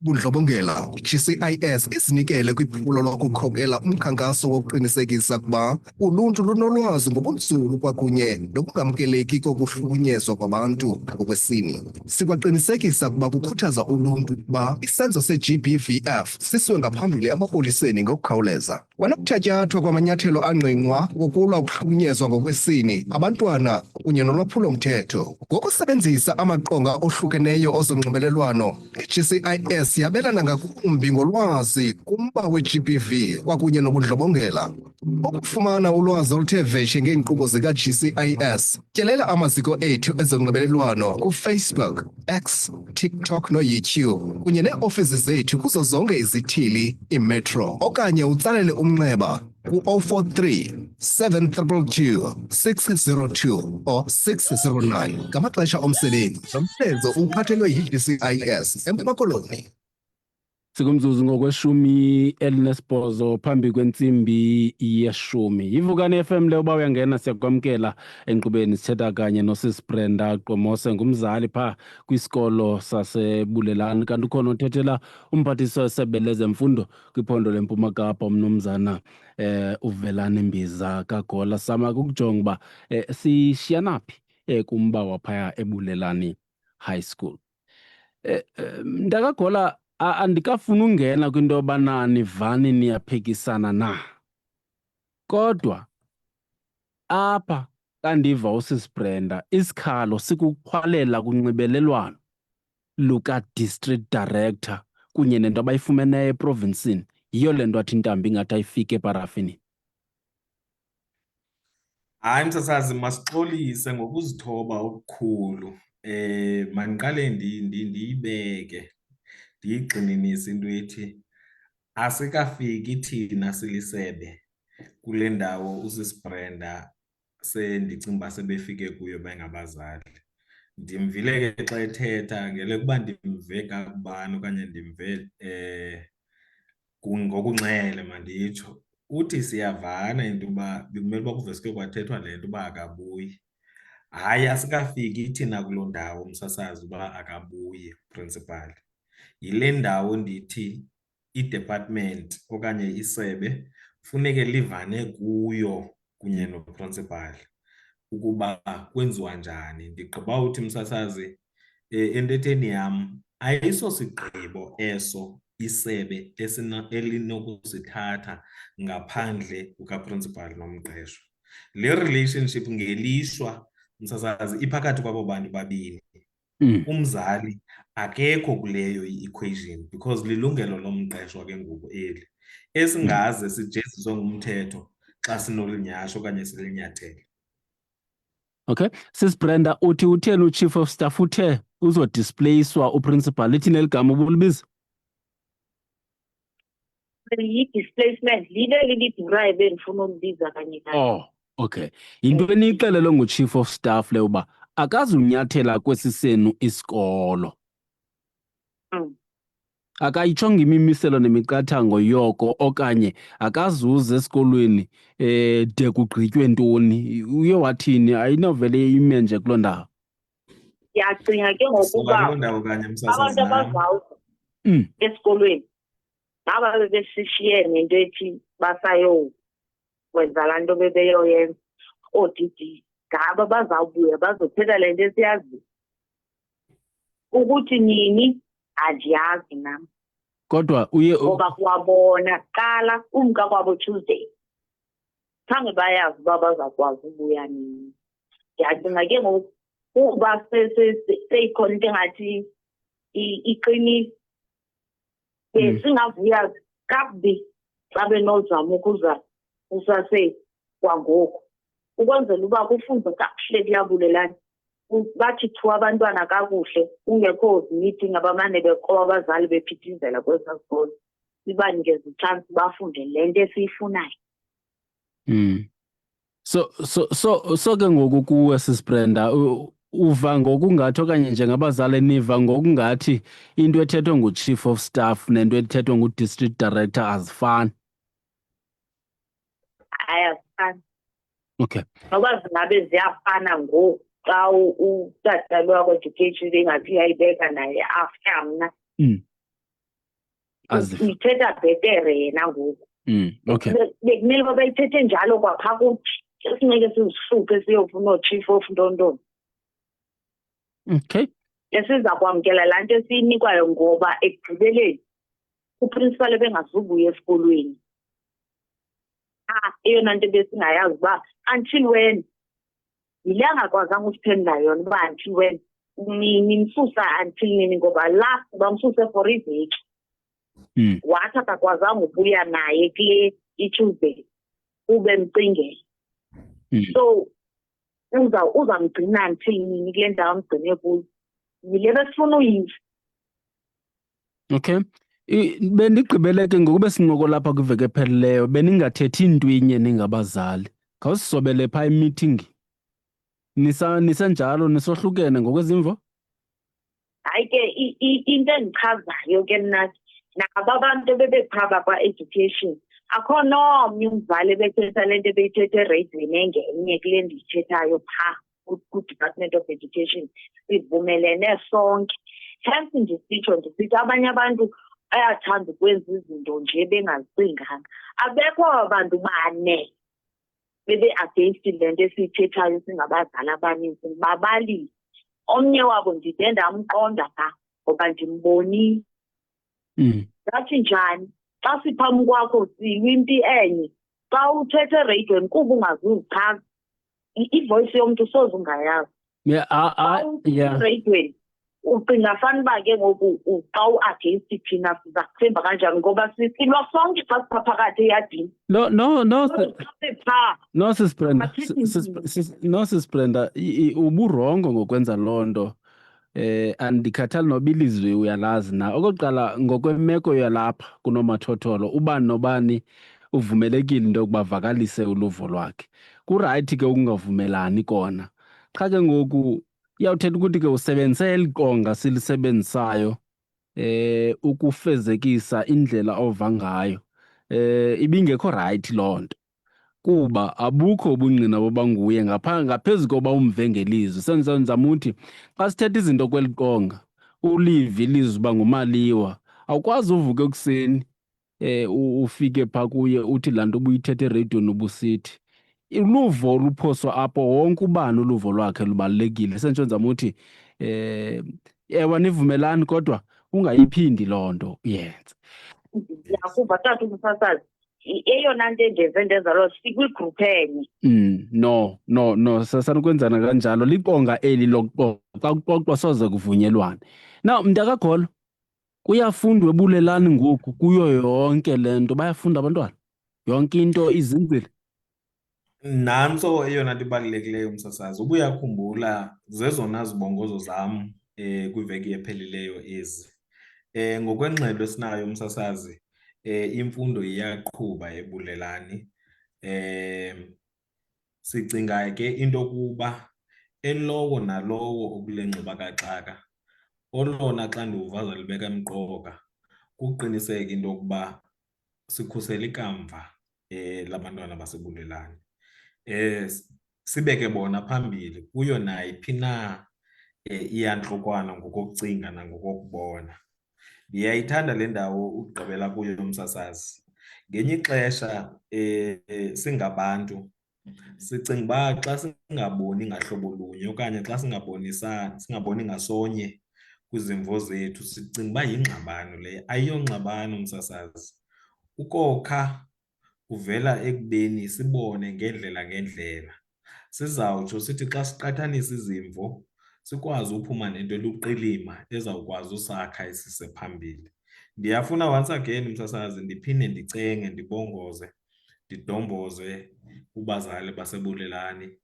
Bundlobongela, i-GCIS izinikele kwiphulo lokukhokela umkhankaso wokuqinisekisa ukuba uluntu lunolwazi ngobunzulu kwakunye nokungamkeleki kokuhlukunyezwa kwabantu ngokwesini. Sikwaqinisekisa ukuba kukhuthaza uluntu ukuba isenzo se-GBVF sisiwe ngaphambili emapoliseni ngokukhawuleza. Kwanokuthatyathwa kwamanyathelo angqingqwa wokulwa ukuhlukunyezwa ngokwesini, abantwana kunye nolwaphulo-mthetho. Ngokusebenzisa amaqonga ohlukeneyo ozonxibelelwano, i-GCIS yabelana ngakumbi ngolwazi kumba we-GBV kwakunye nobundlobongela. Ukufumana ulwazi oluthe vetshe ngeenkqubo zika-GCIS, tyelela amaziko ethu ezonxibelelwano kuFacebook, X, TikTok noYouTube kunye nee-ofisi zethu kuzo zonke izithili, imetro, okanye utsalele umnxeba ku-043 722 602 or 609 ngamaxesha omsebenzi. Nomsebenzi uphathelwe yi-GCIS eMpuma Koloni. Sikumzuzu ngokweshumi elinesibhozo phambi kwentsimbi yeshumi. Yivukane FM leyo uba uyangena siyakwamkela enkqubeni sithetha kanye nosisibrenda Qomose ngumzali phaa kwisikolo saseBulelani kanti ukhona uthethela umphathiswa wesebe lezemfundo kwiphondo leMpuma Kapa umnumzana uVelani Mbiza kaGola. Sama kukujonga uba sishiyanaphi kumba waphaya eBulelani High School. MntakaGola, andikafuna ungena kwinto yobana nivani niyaphekisana na, kodwa apha kandiva usisibrenda isikhalo sikukhwalela kunxibelelwano luka-district director kunye nento abayifumeneyo eprovinsini. Yiyo le nto athi intambi ingathi ayifike eparafini. Hayi msasazi, masixolise ngokuzithoba okukhulu. Mandiqale ndiyibeke ndiyigxininise into ethi asikafiki thina silisebe kule ndawo usisibrenda sendicinga uba sebefike kuyo bengabazali. Ndimvile ke xa ethetha ngele kuba ndimve kakubani okanye ndimve ngokunxele manditsho uthi siyavana into yoba bekumele uba kuveske kwathethwa le nto uba akabuyi. Hayi, asikafiki thina kuloo ndawo umsasazi uba akabuyi uprinsipali. Yile ndawo ndithi i-department okanye isebe funeke livane kuyo kunye noprinsipali ukuba kwenziwa njani. Ndigqiba uthi msasazi, entetheni yam ayisosigqibo eso isebe elinokusithatha ngaphandle kukaprinsipali nomqeshwa. Le relationship ngelishwa msasazi iphakathi kwabo bantu babini. Umzali akekho kuleyo i-equation because lilungelo lomqeshwa ke ngoku eli esingaze sijeziswe ngumthetho xa sinolinyasha okanye silinyathele. Okay, Sis Brenda, uthi utheni uchief of staff uthe uzodisplacewa uprincipal, lithini eligama ubulibiza? Yi-displacement lile lilidurayo bendifuna ukulibiza kanye kanye. Oh, okay. Yinto eniyixelelwe ngu-chief of staff le uba akazunyathela kwesi senu isikolo. Akayitshonga imimiselo nemiqathango yoko okanye akazuze esikolweni de kugqitywe ntoni. Uye wathini? Ayinovele ime nje kuloo ndawo. Ndiyacinga ke ngokuba Kuloo ndawo kanye msasazi abantu nam. abazawuza esikolweni ngaba bebesishiye nento ethi basayokwenza laa nto bebeyoyenza oodidi. Ngaba bazawubuya bazothetha le nto esiyaziyo. Ukuthi nini andiyazi nam. Kodwa uye Ngoba kwabona kuqala umka kwabo Tuesday. Khange bayazi uba bazakwazi ubuya nini. Ndiyacinga ke ngoku kuba seyikhona into engathi iqinile. Singavuya kakubi xa benozama ukuza usase kwangoku. Ukwenzela uba kufundwe kakuhle kulabulelani. Bathi thu abantwana kakuhle kungekho meeting abamane beqoba abazali bephithizela kwesaa sikolo. Sibanikeze ichansi bafunde le nto esiyifunayo. So ke ngoku kuwe Sis Brenda uva ngokungathi okanye njengabazali niva ngokungathi into ethethwa ngu-chief of staff nento ethethwa ngu-district director azifani. Hayi, azifani. Okay. Noba zingabe ziyafana ngoku xa utata lwakwa-education engathi uyayibeka naye after mna. Uyithetha bhetere yena ngoku. Okay. Bekumele uba bayithethe njalo kwaphaa kuthi. Singeke sizihluphe siyofuna oo-chief of ntontoni. Okay. Esiza kwamkela laa nto esiyinikwayo ngoba ekugqibeleni uprinsipal ebengazubuya esikolweni. Eyona nto besingayazi uba until when yile angakwazanga usiphendula yona uba until when nimsusa until nini ngoba last bamsuse for iveki. Wathi akakwazanga ubuya naye kule iTuesday ube mcingela. So uzamgcina until nini kule ndawo amgcine kuyo. Yile besifuna uyiva. Okay. Bendigqibele ke ngoku besinqoko lapha kwiveki ephelileyo beningathethi ntwinye ningabazali. Khawusisobele phaa imeeting. Nisenjalo nisohlukene ngokwezimvo? Hayi ke into endichazayo ke mna nabo abantu bebephaba kwa-education akho nomnye umzali ebethetha le nto ebeyithetha ereyidweni engenye kule ndiyithethayo phaa ku-Department of Education. Sivumelene sonke. Hence ndisitsho ndisithi abanye abantu bayathanda ukwenza izinto nje bengazicinganga. Abekho abantu bane bebe-against le nto esiyithethayo singabazali abaninzi babalile. Omnye wabo ndide ndamqonda phaa ngoba ndimbonile. Ngathi njani xa siphambi kwakho silwa impi enye xa uthetha ereyidweni kuba ungazuzichaza ivoice yomntu soze ungayazi. Ereyidweni ucinga fanuba ke ngoku xa u-against thina siza kuthemba kanjani ngoba sisilwa sonke xa siphakathi eyadini. No Sis Brenda. No Sis Brenda, uburongo ngokwenza loo nto. Andikhathali noba ilizwi uyalazi na. Okokuqala ngokwemeko yalapha kunomathotholo ubani nobani uvumelekile into yokuba vakalise uluvo lwakhe. Kurayithi ke ukungavumelani kona. Qha ke ngoku iyawuthetha ukuthi ke usebenzise eli qonga silisebenzisayo ukufezekisa indlela ova ngayo ibingekho right loo nto, kuba abukho ubungqina boba nguye ngaphezu koba umve ngelizwi. Sendizama uthi xa sithetha izinto kweli qonga ulive ilizwi uba ngumaliwa, awukwazi uvuka ekuseni ufike phaa kuye uthi laa nto ubuyithetha ereyidweni ubusithi. Uluvo oluphoswa apho wonke ubani uluvo lwakhe lubalulekile. Senditsho ndizama uthi ewe nivumelani kodwa ungayiphindi loo nto uyenze. Ndiyakuva tata umsasazi, eyona nto endenze ndenza loo sikwigruphu enye. No, sanukwenzana kanjalo. Liqonga eli lokuxoxa, xa kuxoxwa soze kuvunyelwane. Now mntakagolo, kuyafundwa ebulelani ngoku kuyo yonke le nto? Bayafunda abantwana yonke into izinzile? Nantso eyona nto ibalulekileyo umsasazi. Ubuyakhumbula zezona zibongozo zam kwiveki ephelileyo ezi. Ngokwengxelo esinayo umsasazi, imfundo iyaqhuba ebulelani. Sicinga ke into yokuba elowo nalowo okule ngxubakaxaka, olona xanduva zalibeka emqoka kuqiniseka into yokuba sikhusela ikamva labantwana basebulelani. Sibeke bona phambili kuyo nayiphi na iyantlokwana ngokokucinga nangokokubona. Ndiyayithanda le ndawo ugqibela kuyo umsasazi. Ngenye ixesha singabantu sicinga uba xa singaboni ngahlobo lunye okanye xa singaboni ngasonye kwizimvo zethu sicinga uba yingxabano leyo. Ayiyongxabano umsasazi. Ukokha kuvela ekubeni sibone ngeendlela. Sizawutsho sithi xa siqathanisa izimvo sikwazi uphuma nento eluqilima ezawukwazi usakha isise phambili. Ndiyafuna once again umsasazi ndiphinde ndicenge, ndibongoze, ndidomboze kubazali basebulelani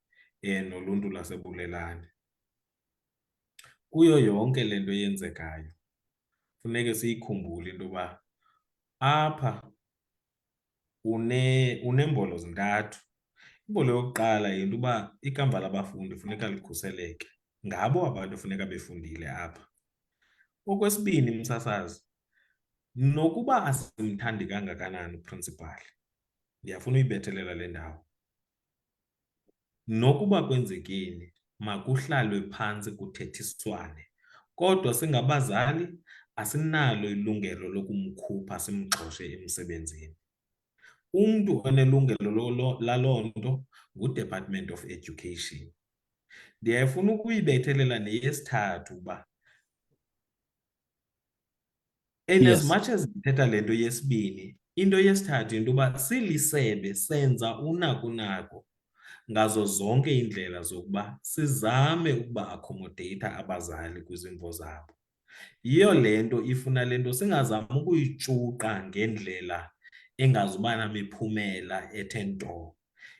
noluntu lwasebulelani. Kuyo yonke le nto yenzekayo funeke siyikhumbule into yoba apha uneembono zintathu. Imbolo yokuqala yinto uba ikamva labafundi funeka likhuseleke. Ngabo abantu funeka befundile apha. Okwesibini umsasazi, nokuba asimthandi kangakanani uprinsipali, ndiyafuna uyibethelela le ndawo, nokuba kwenzekeni makuhlalwe phantsi kuthethiswane, kodwa singabazali asinalo ilungelo lokumkhupha simgxoshe emsebenzini. Umntu onelungelo laloo nto nguDepartment of Education. Ndiyafuna ukuyibethelela neyesithathu uba and as much as ndithetha le nto yesibini, into yesithathu into yoba silisebe senza unakunako ngazo zonke iindlela zokuba sizame ukuba accommodate abazali kwizimvo zabo. Yiyo le nto ifuna le nto singazami ukuyitshuqa ngendlela engazuba namiphumela ethe nto.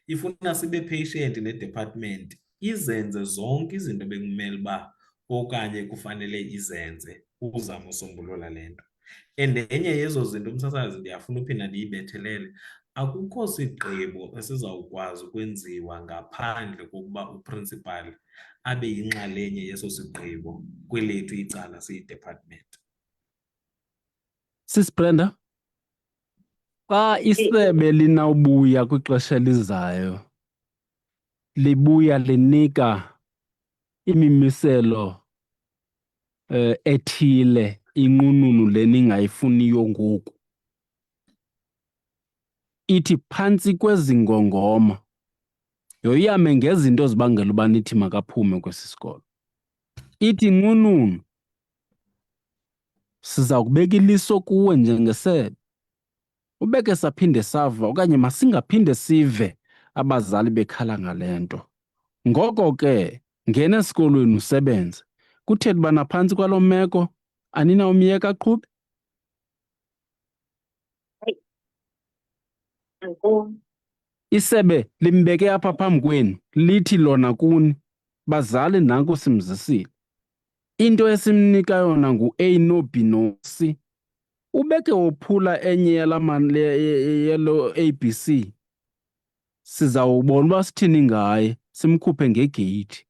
Ifuna sibe patient ne-department izenze zonke izinto bekumele uba okanye kufanele izenze ukuzama usombulula le nto. And enye yezo zinto umsasazi ndiyafuna uphinda ndiyibethelele, akukho sigqibo esizawukwazi ukwenziwa ngaphandle kokuba uprinsipali abe yinxalenye yeso sigqibo kwelethu icala siyi-department. Sis Brenda, xa isebe linawubuya kwixesha elizayo libuya linika imimiselo ethile, inqununu le ningayifuniyo ngoku, ithi phantsi kwezi ngongoma yoyame ngezinto zibangela uba nithi makaphume kwesi sikolo, ithi nqununu siza kubeka iliso kuwe njengesebe, ubeke saphinde sava okanye masingaphinde sive abazali bekhala ngale nto. Ngoko ke ngena esikolweni usebenze, kuthetha uba naphantsi kwaloo meko aninawumyeka aqhube? Isebe limbeke apha phambi kwenu lithi lona kuni bazali nanku simzisile, into esimnika yona ngu-A no-B no-C. Ubeke wophula enye yelo ABC, sizawubona uba sithini ngaye, simkhuphe ngegeyithi.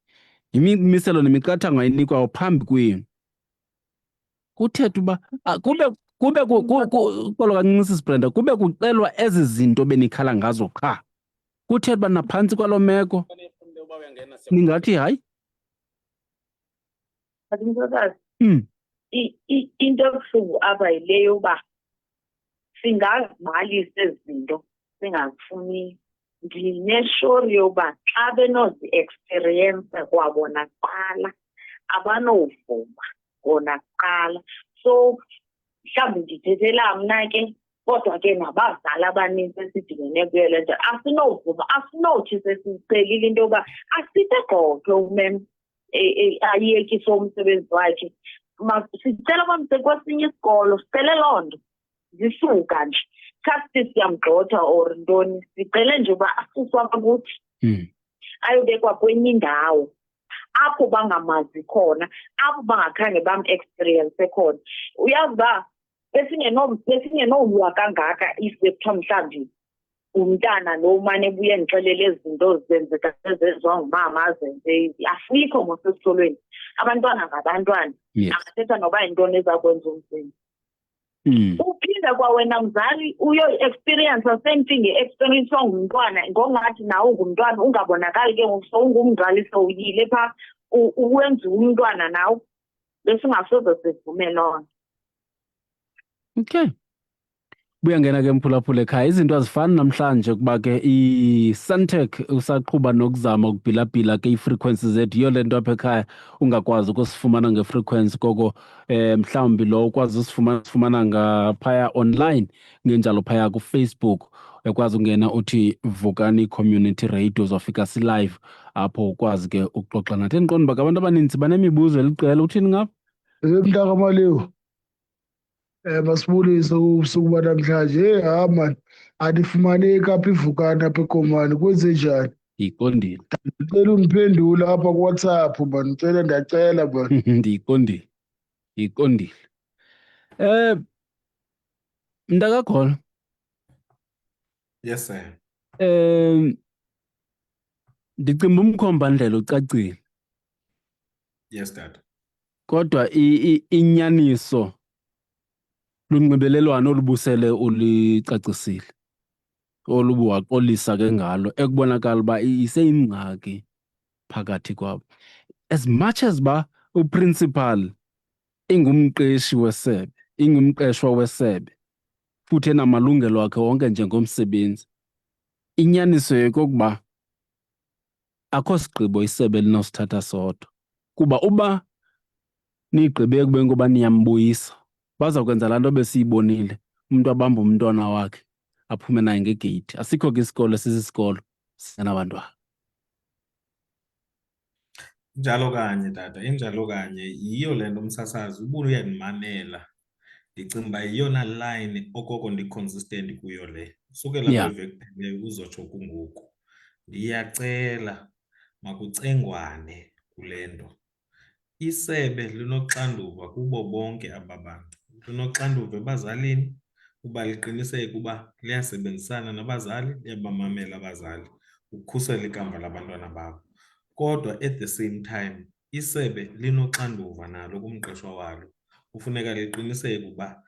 Yimimiselo nemiqathango ayinikwayo phambi kwenu. Kuthetha uba kube kube xolo kancinci Brenda, kube kucelwa ezi zinto benikhala ngazo qha, kuthetha uba naphantsi kwaloo meko ningathi hayi. Kanti msakazi, Mm. into ebuhlungu apha yile yoba singazibalisa ezi zinto singazifuniyo. Ndineshori yoba xa benozi-experience kwabona kuqala abanovuma bona kuqala. So mhlawumbi ndithethela mna ke, kodwa ke nabazali abaninzi esidibene kuyo le nto asinovuma, asinothi sesicelile into yoba asithe gqotho umem ayekise umsebenzi wakhe. Sicela bamse kwesinye isikolo, sicele loo nto zisuka nje. Kasi siyamgxotha or ntoni, sicele nje uba asuswe abakuthi ayobekwa kwenye indawo apho bangamazi khona, apho bangakhange bam-experience khona. Uyazi uba besingenolwa kangaka if bekuthiwa mhlawumbi umntana lo mane ebuye ndixelele ezi zinto zenzeka ezenziwa ngumama azenze. Asikho mos esikolweni, abantwana ngabantwana, angathetha noba yintoni ezakwenza umsebenzi. Uphinde kwawena mzali uyo-experience same thing e-experience ngumntwana, ngongathi nawe ungumntwana ungabonakali ke ngoku ungumzali sowuyile phaa uwenza umntwana nawe, besingasoze sivume loo nto. Okay. Buyangena ke Mphulaphula ekhaya, izinto azifani namhlanje kuba ke i-Sentech usaqhuba nokuzama ukubhilabhila ke ii-frequencies zethu. Yiyo le nto apha ekhaya ungakwazi ukusifumana nge-frequency, koko mhlawumbi lo ukwazi usifumana ngaphaya online, ngenjalo phaya kuFacebook uyakwazi ungena uthi Vukani Community Radio, uzofika si-live apho ukwazi ke ukuxoxa nathi. Endiqonda uba abantu abaninzi banemibuzo eliqela, uthini ngapha? Mntaka Maliwu, masibulise ubusuku banamhlanje. Man, andifumaneki apha iVukani apha eKomani, kwenze njani? Ndiyiqondile. Ndicela undiphendule apha kuWhatsApp man, ndiyacela man. Ndiyiqondile. Mntakakhona. Yes sir. Ndicimba umkhombandlela ucacile. Yes dad. Kodwa inyaniso lunxibelelwano olubusele ulicacisile, olubuwaxolisa ke ngalo, ekubonakala uba iseyingxaki phakathi kwabo. As much as ba uprincipal ingumqeshi wesebe, ingumqeshwa wesebe, futhi enamalungelo akhe wonke njengomsebenzi, inyaniso yokokuba akho sigqibo isebe linosithatha sodwa. Kuba uba nigqibe ekubeni koba niyambuyisa, baza kwenza laa nto besiyibonile, umntu abamba umntwana wakhe aphume naye ngegeyithi. Asikho ke isikolo esisisikolo sinabantwana. Njalo kanye tata, injalo kanye. Yiyo le nto umsasazi ubuye uyandimamela. Ndicinga uba yiyona line okoko ndi-consistent kuyo le. Usukela kwiveki pheleyo uzotsho kungoku. Ndiyacela makucengwane kule nto. Isebe linoxanduva kubo bonke aba bantu. Linoxanduva ebazalini uba liqiniseke uba liyasebenzisana nabazali, liyabamamela abazali ukukhusela ikamva labantwana babo. Kodwa at the same time isebe linoxanduva nalo kumqeshwa walo. Kufuneka liqiniseke uba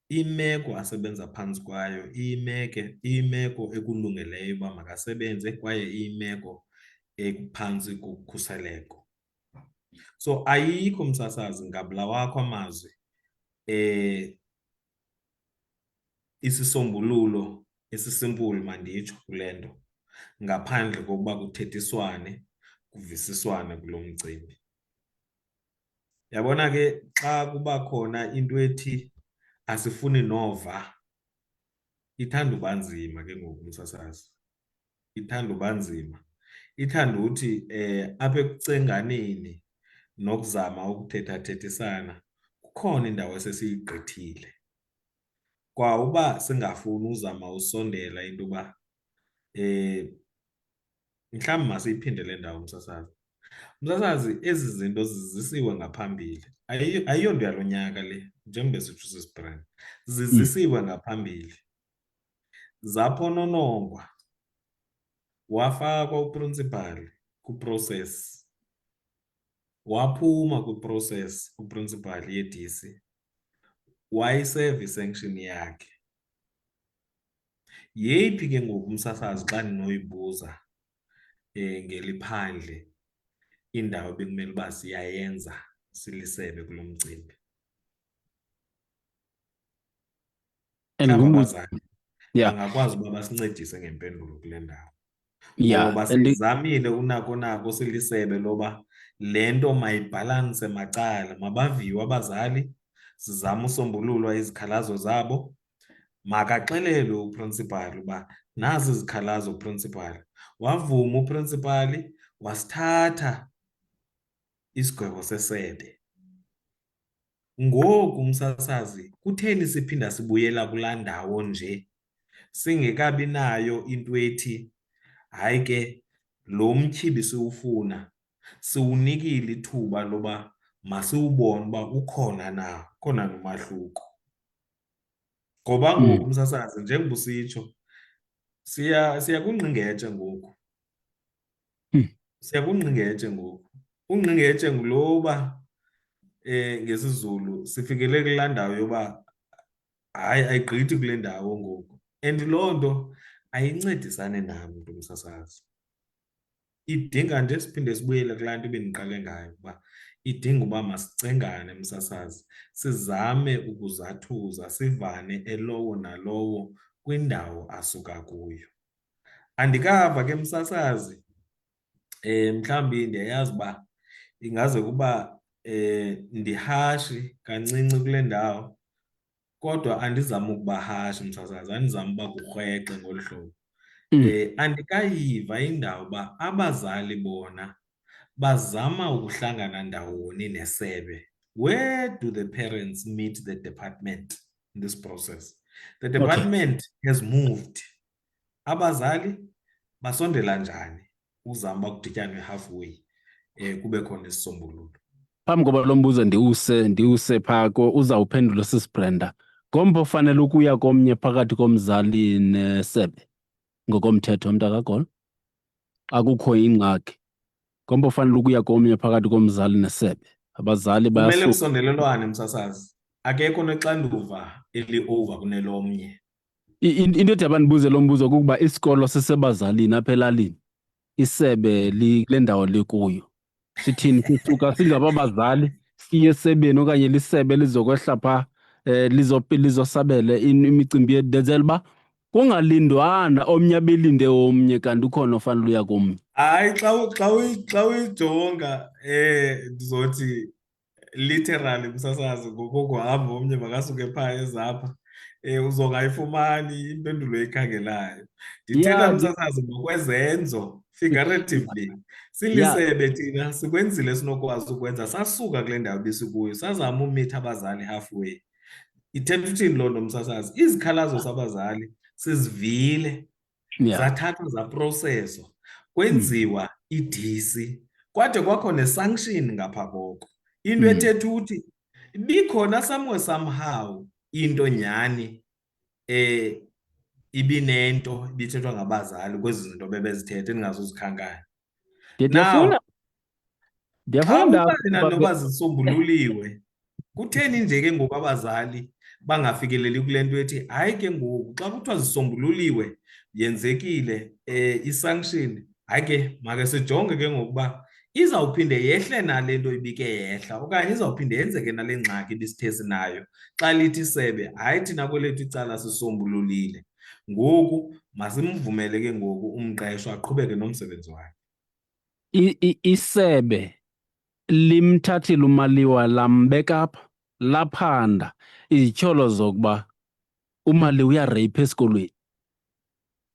imeko asebenza phantsi kwayo iyimeko ekulungeleyo uba makasebenze kwaye iyimeko ekuphantsi kokhuseleko. So ayikho msasazi ngabula wakho amazwi isisombululo esisimpulu manditsho kule nto, ngaphandle kokuba kuthethiswane kuvisiswane kulo mcimbi. Yabona ke xa kuba khona into ethi asifuni nova, ithanda uba nzima ke ngoku msasazi. Ithanda uba nzima. Ithanda uthi apha ekucenganeni nokuzama ukuthetha-thethisana kukhona indawo esesiyigqithile. Kwa uba singafuni uzama usondela into yoba mhlawumbi masiyiphinde le ndawo msasazi. Msasazi, ezi zinto zizisiwe ngaphambili. Ayiyonto yalo nyaka le, njengoba sitsho sisibrand. Zizisiwe ngaphambili. Zaphononongwa. Wafakwa uprincipal kuprocess. Waphuma kwiprocess uprincipal ye-DC. wayiseva isanction yakhe. Yeyiphi ke ngoku umsasazi xa ndinoyibuza ngeliphandle indawo bekumele uba siyayenza silisebe kulo mcimbi? And Mhlawumbi ngumbuzo. abazali Yeah. bangakwazi uba basincedise ngempendulo kule ndawo. Yeah. Ngoba sizamile unako silisebe loba le nto mayibhalanse macala, mabaviwe abazali, sizame usombululwa izikhalazo zabo. Makaxelelwe uprinsipali uba nazi izikhalazo uprinsipali. Wavuma uprinsipali wasithatha isigwebo sesebe. Ngoku umsasazi kutheni siphinda sibuyela kulaa ndawo nje singekabi nayo into ethi hayi ke lo mtyibi siwufuna siwunikile ithuba loba masiwubone uba ukhona na, khona nomahluko. Ngoba ngoku umsasazi njengoba usitsho siya kungqingetshe ngoku. Siya kungqingetshe ngoku. Ungqingetshe nguloba ngesizulu sifikele kulaa ndawo yoba hayi ayigqithi kule ndawo ngoku. And loo nto ayincedisane nam mntu umsasazi. Idinga nje siphinde sibuyele kulaa nto bendiqale ngayo uba idinga uba masicengane msasazi, sizame ukuzathuza, sivane elowo nalowo kwindawo asuka kuyo. Andikava ke msasazi, mhlawumbi ndiyayazi uba ingaze kuba ndihashi kancinci kule ndawo, kodwa andizami ukuba hashi msasazi, andizami uba kurhwexe ngolu hlobo. Andikayiva indawo uba abazali bona bazama ukuhlangana ndawoni nesebe. Where do the parents meet the department in this process? The department has moved. Abazali basondela njani uzama uba kudityanwe halfway kube khona isisombululo? Phambi koba lo mbuzo ndiwuse phako uzawuphendula sisiBrenda. Ngombo ofanele ukuya komnye phakathi komzali nesebe ngokomthetho mntakagolo? Akukho ingxaki. Ngombo ofanele ukuya komnye phakathi komzali nesebe. Abazali Kumele kusondelelwane msasazi. Akekho nexanduva eli-over kunelomnye. Into edaba ndibuze lo mbuzo kukuba isikolo sisebazalini apha elalini, isebe kule ndawo likuyo. Sithini sisuka singababazali siye esebeni okanye lisebe lizokwehla phaa lizosabele imicimbi yedenzela uba kungalindwana omnye abelinde omnye kanti ukhona ofanele uya komnye? Hayi xa uyijonga ndizothi literally msasazi ngokokuhamba omnye makasuke phaa ezapha uzongayifumani impendulo eyikhangelayo. Ndithetha msasazi ngokwezenzo, figuratively. Silisebe thina sikwenzile sinokwazi ukwenza, sasuka kule ndawo besikuyo sazama umitha abazali halfway. Ithetha uthini loo nto msasazi? Izikhalazo zabazali sizivile, zathathwa zaproseswa, kwenziwa i-DC, kwade kwakho ne-sanction ngapha koko. Into ethetha uthi ibikhona somewhere somehow into nyhani ibinento ibithethwa ngabazali kwezi zinto bebezithetha endingazuzikhankanya. Now xa ubana noba zisombululiwe, kutheni nje ke ngoku abazali bangafikeleli kule nto ethi hayi ke ngoku xa kuthiwa zisombululiwe yenzekile i-sanction, hayi ke make sijonge ke ngokuba izawuphinde yehle nale nto ibike yehla okanye izawuphinde yenzeke nale ngxaki ibisithe sinayo xa lithi isebe hayi thina kwelethu icala sisombululile. Ngoku masimvumele ke ngoku umqeshwa aqhubeke nomsebenzi wakhe. Isebe limthathile umaliwa lambeka apha laphanda izityholo zokuba umali uyareyipha esikolweni.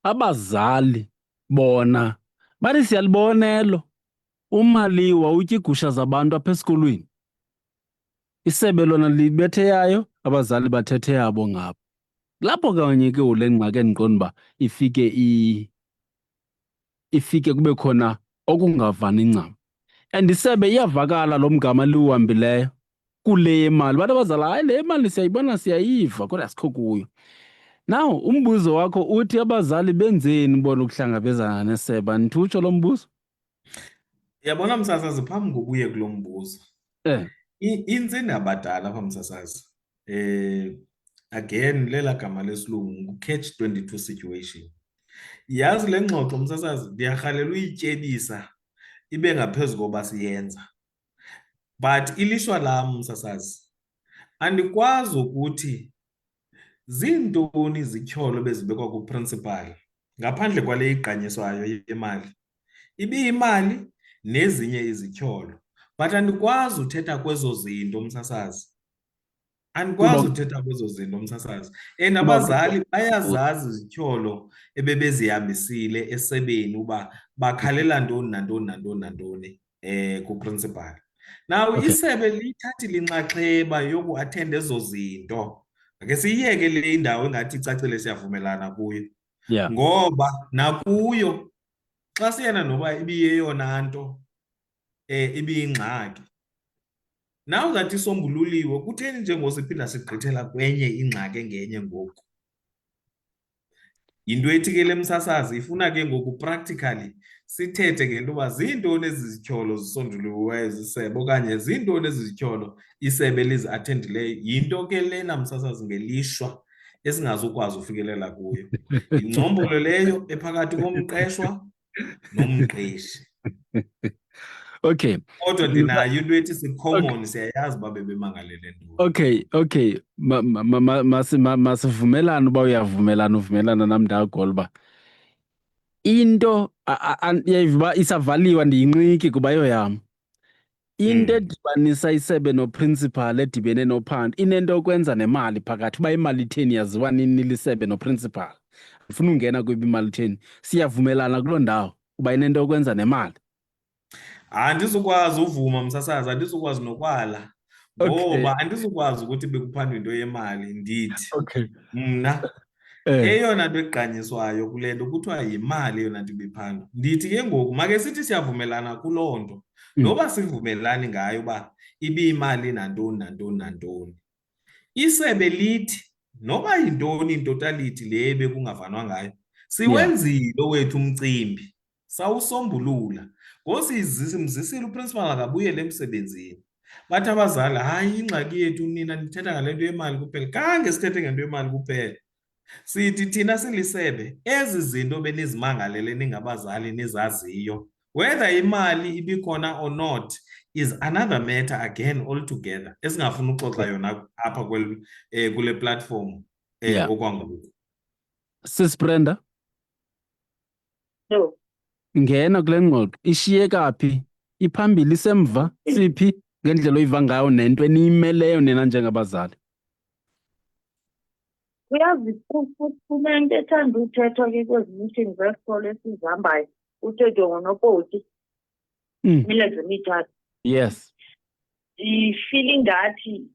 Abazali bona bathi siyalibonelo umaliwa utya iigusha zabantu apha esikolweni. Isebe lona libethe yayo, abazali bathethe yabo ngabo. Lapho kanye ke ule ngxaki endiqonda uba ifike kube khona okungavani ncam. And isebe iyavakala lo mgama liwuhambileyo kule yemali. Bathi abazali hayi le mali siyayibona siyayiva kodwa asikho kuyo. Now umbuzo wakho uthi abazali benzeni bona ukuhlangabezana nesebe? Andithutsho lo mbuzo? Yabona msasazi, phambi kokuye kulo mbuzo, intsini abadala apha msasazi, again lela gama lesilungu catch-22 situation. Yazi le ngxoxo msasazi ndiyarhalela uyityebisa ibe ngaphezu koba siyenza. But ilishwa lam msasazi, andikwazi ukuthi zintoni izityholo bezibekwa kuprincipal ngaphandle kwale igqanyiswayo yemali. Ibiyimali nezinye izityholo, but andikwazi uthetha kwezo zinto msasazi. Andikwazi uthetha kwezo zinto msasazi. And abazali bayazazi izityholo ebebezihambisile esebeni uba bakhalela ntoni nantoni nantoni nantoni kuprincipal. Now isebe liyithathile inxaxheba yokuathenda ezo zinto. Ake siyiyeke le indawo engathi icacile siyavumelana kuyo. Yeah. Ngoba nakuyo xa siyena noba ibiyeyona nto ibiyingxaki. Now that isombululiwe kutheni njengosiphinda sigqithela kwenye ingxaki engenye ngoku. Into ethi ke le msasazi ifuna ke ngoku practically sithethe ngento uba zintoni ezi zityholo zisonjuliweyo zisebe okanye zintoni ezi zityholo isebe liziathendileyo. Yinto ke lena msasazi ngelishwa esingazukwazi ufikelela kuyo. Ingcombolo leyo ephakathi komqeshwa nomqeshi. Okay. Kodwa ndinayo into ethi sicommon siyayazi uba bebemangalele ntoni. Okay. Masivumelane uba uyavumelana uvumelana nam ndagolba. Into yayiva isavaliwa ndiyinqiki kuba yoyam. Into edibanisa isebe noprincipal edibene nophando inento yokwenza nemali phakathi uba imali itheni yaziwa nini lisebe noprincipal. Ndifuna ungena kwiba imali itheni. Siyavumelana kuloo ndawo uba inento yokwenza nemali. Andizukwazi uvuma msasazi, andizukwazi nokwala ngoba andizukwazi ukuthi bekuphandwa into yemali ndithi. Mna eyona nto egqanyiswayo kule nto kuthiwa yimali eyona nto ibiphandwa. Ndithi ke ngoku make sithi siyavumelana kuloo nto noba sivumelani ngayo uba ibiyimali nantoni nantoni nantoni. Isebe lithi noba yintoni intotality le bekungavanwa ngayo siwenzile wethu umcimbi sawusombulula. Ngosimzisile uprincipal akabuyele emsebenzini. Bathi abazali hayi ingxaki yethu nina nithetha ngale nto yemali kuphela. Kange sithethe ngento yemali kuphela. Sithi thina silisebe ezi zinto benizimangalele ningabazali nizaziyo, whether imali ibikhona or not is another matter again altogether esingafuna uxoxa yona apha kule platform okwangoku. Sis Brenda? No. Ngena kule ngxoxo ishiyeka phi? Iphambili isemva siphi ngendlela oyiva ngayo nento eniyimeleyo nina njengabazali? Uyazi kunento ethanda uthethwa ke kwezi meetings zesikole esizihambayo uthethwe ngonopoti imilenze emithathu. Yes. Ifile ingathi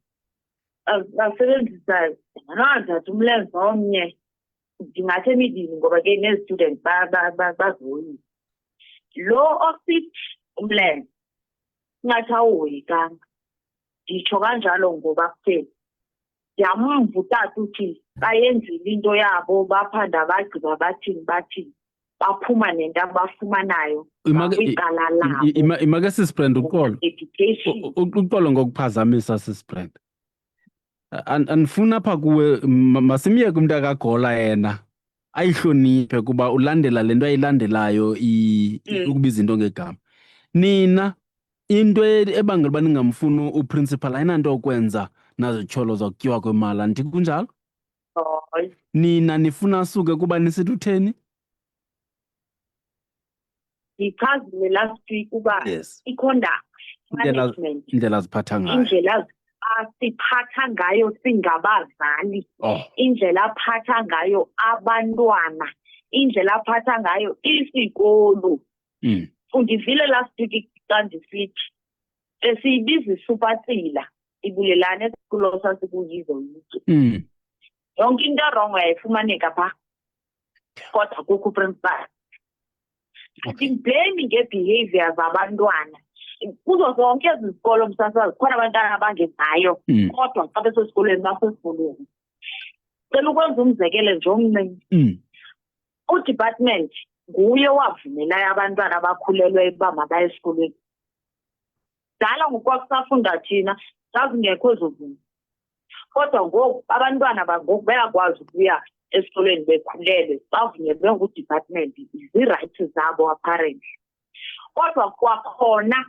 basebenzisa nangathatha umlenze omnye ndingathi emibini ngoba ke nezi-students bazoyisa. Lo osithi umlenze singathi awuhoyikanga. Nditsho kanjalo ngoba kutheni ndiyamva utata uthi bayenzile into yabo baphanda bagqiba bathini baphuma nento abafumanayo kwicala labo. Imake sisibrenda uxolo. Uxolo ngokuphazamisa sisibrenda. Andifuna apha kuwe masimyeke umntu akagola yena ayihloniphe kuba ulandela le nto ayilandelayo ukuba izinto ngegama. Nina into ebangela uba ningamfuni uprincipal ayinanto yokwenza nazityholo zokutyiwa kwemali, andithi kunjalo? Nina nifuna suke kuba nisithi utheni? Ndichazile last week uba i-conduct management indlela ziphatha ngayo, indlela siphatha ngayo singabazali, indlela aphatha ngayo abantwana, indlela aphatha ngayo isikolo. Undivile last week xa ndisithi siyibiza isupatsila ibulelane esikolo sasikuyizo yitye. Yonke into wrong yayifumaneka phaa kodwa kukho uprincipal. Blame nge-behavior zabantwana kuzo zonke ezi zikolo msasazi. Khona abantwana abangenayo kodwa xa besesikolweni basesikolweni. Cela ukwenza umzekelo nje omncinci. Udepartment nguye wavumelayo abantwana abakhulelweyo uba mabaye esikolweni. Dala ngokwakusafunda thina zazingekho ezo zinto. kodwa ngoku abantwana bangoku bayakwazi ukuya esikolweni bekhulelwe bavunyelwe ngu-department zii-rights zabo apparently. Kodwa kwakhona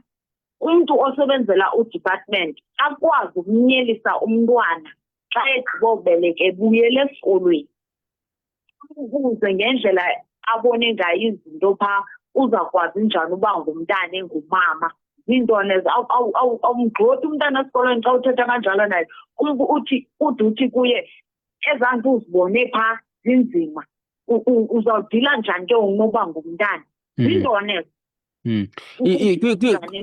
umuntu osebenzela udepartment akwazi ukunyelisa umntwana xa egqibobeleka ebuyele esikolweni ukuze ngendlela abone ngayo izinto phaa uzakwazi njani uba ngumntana engumama. Ziintoni ezo awumgxothi umntana esikolweni xa uthetha kanjalo naye uthi kuye ezaa nto uzibone phaa zinzima uzawudila njani ke unoba ngumntana. Ziintoni ezo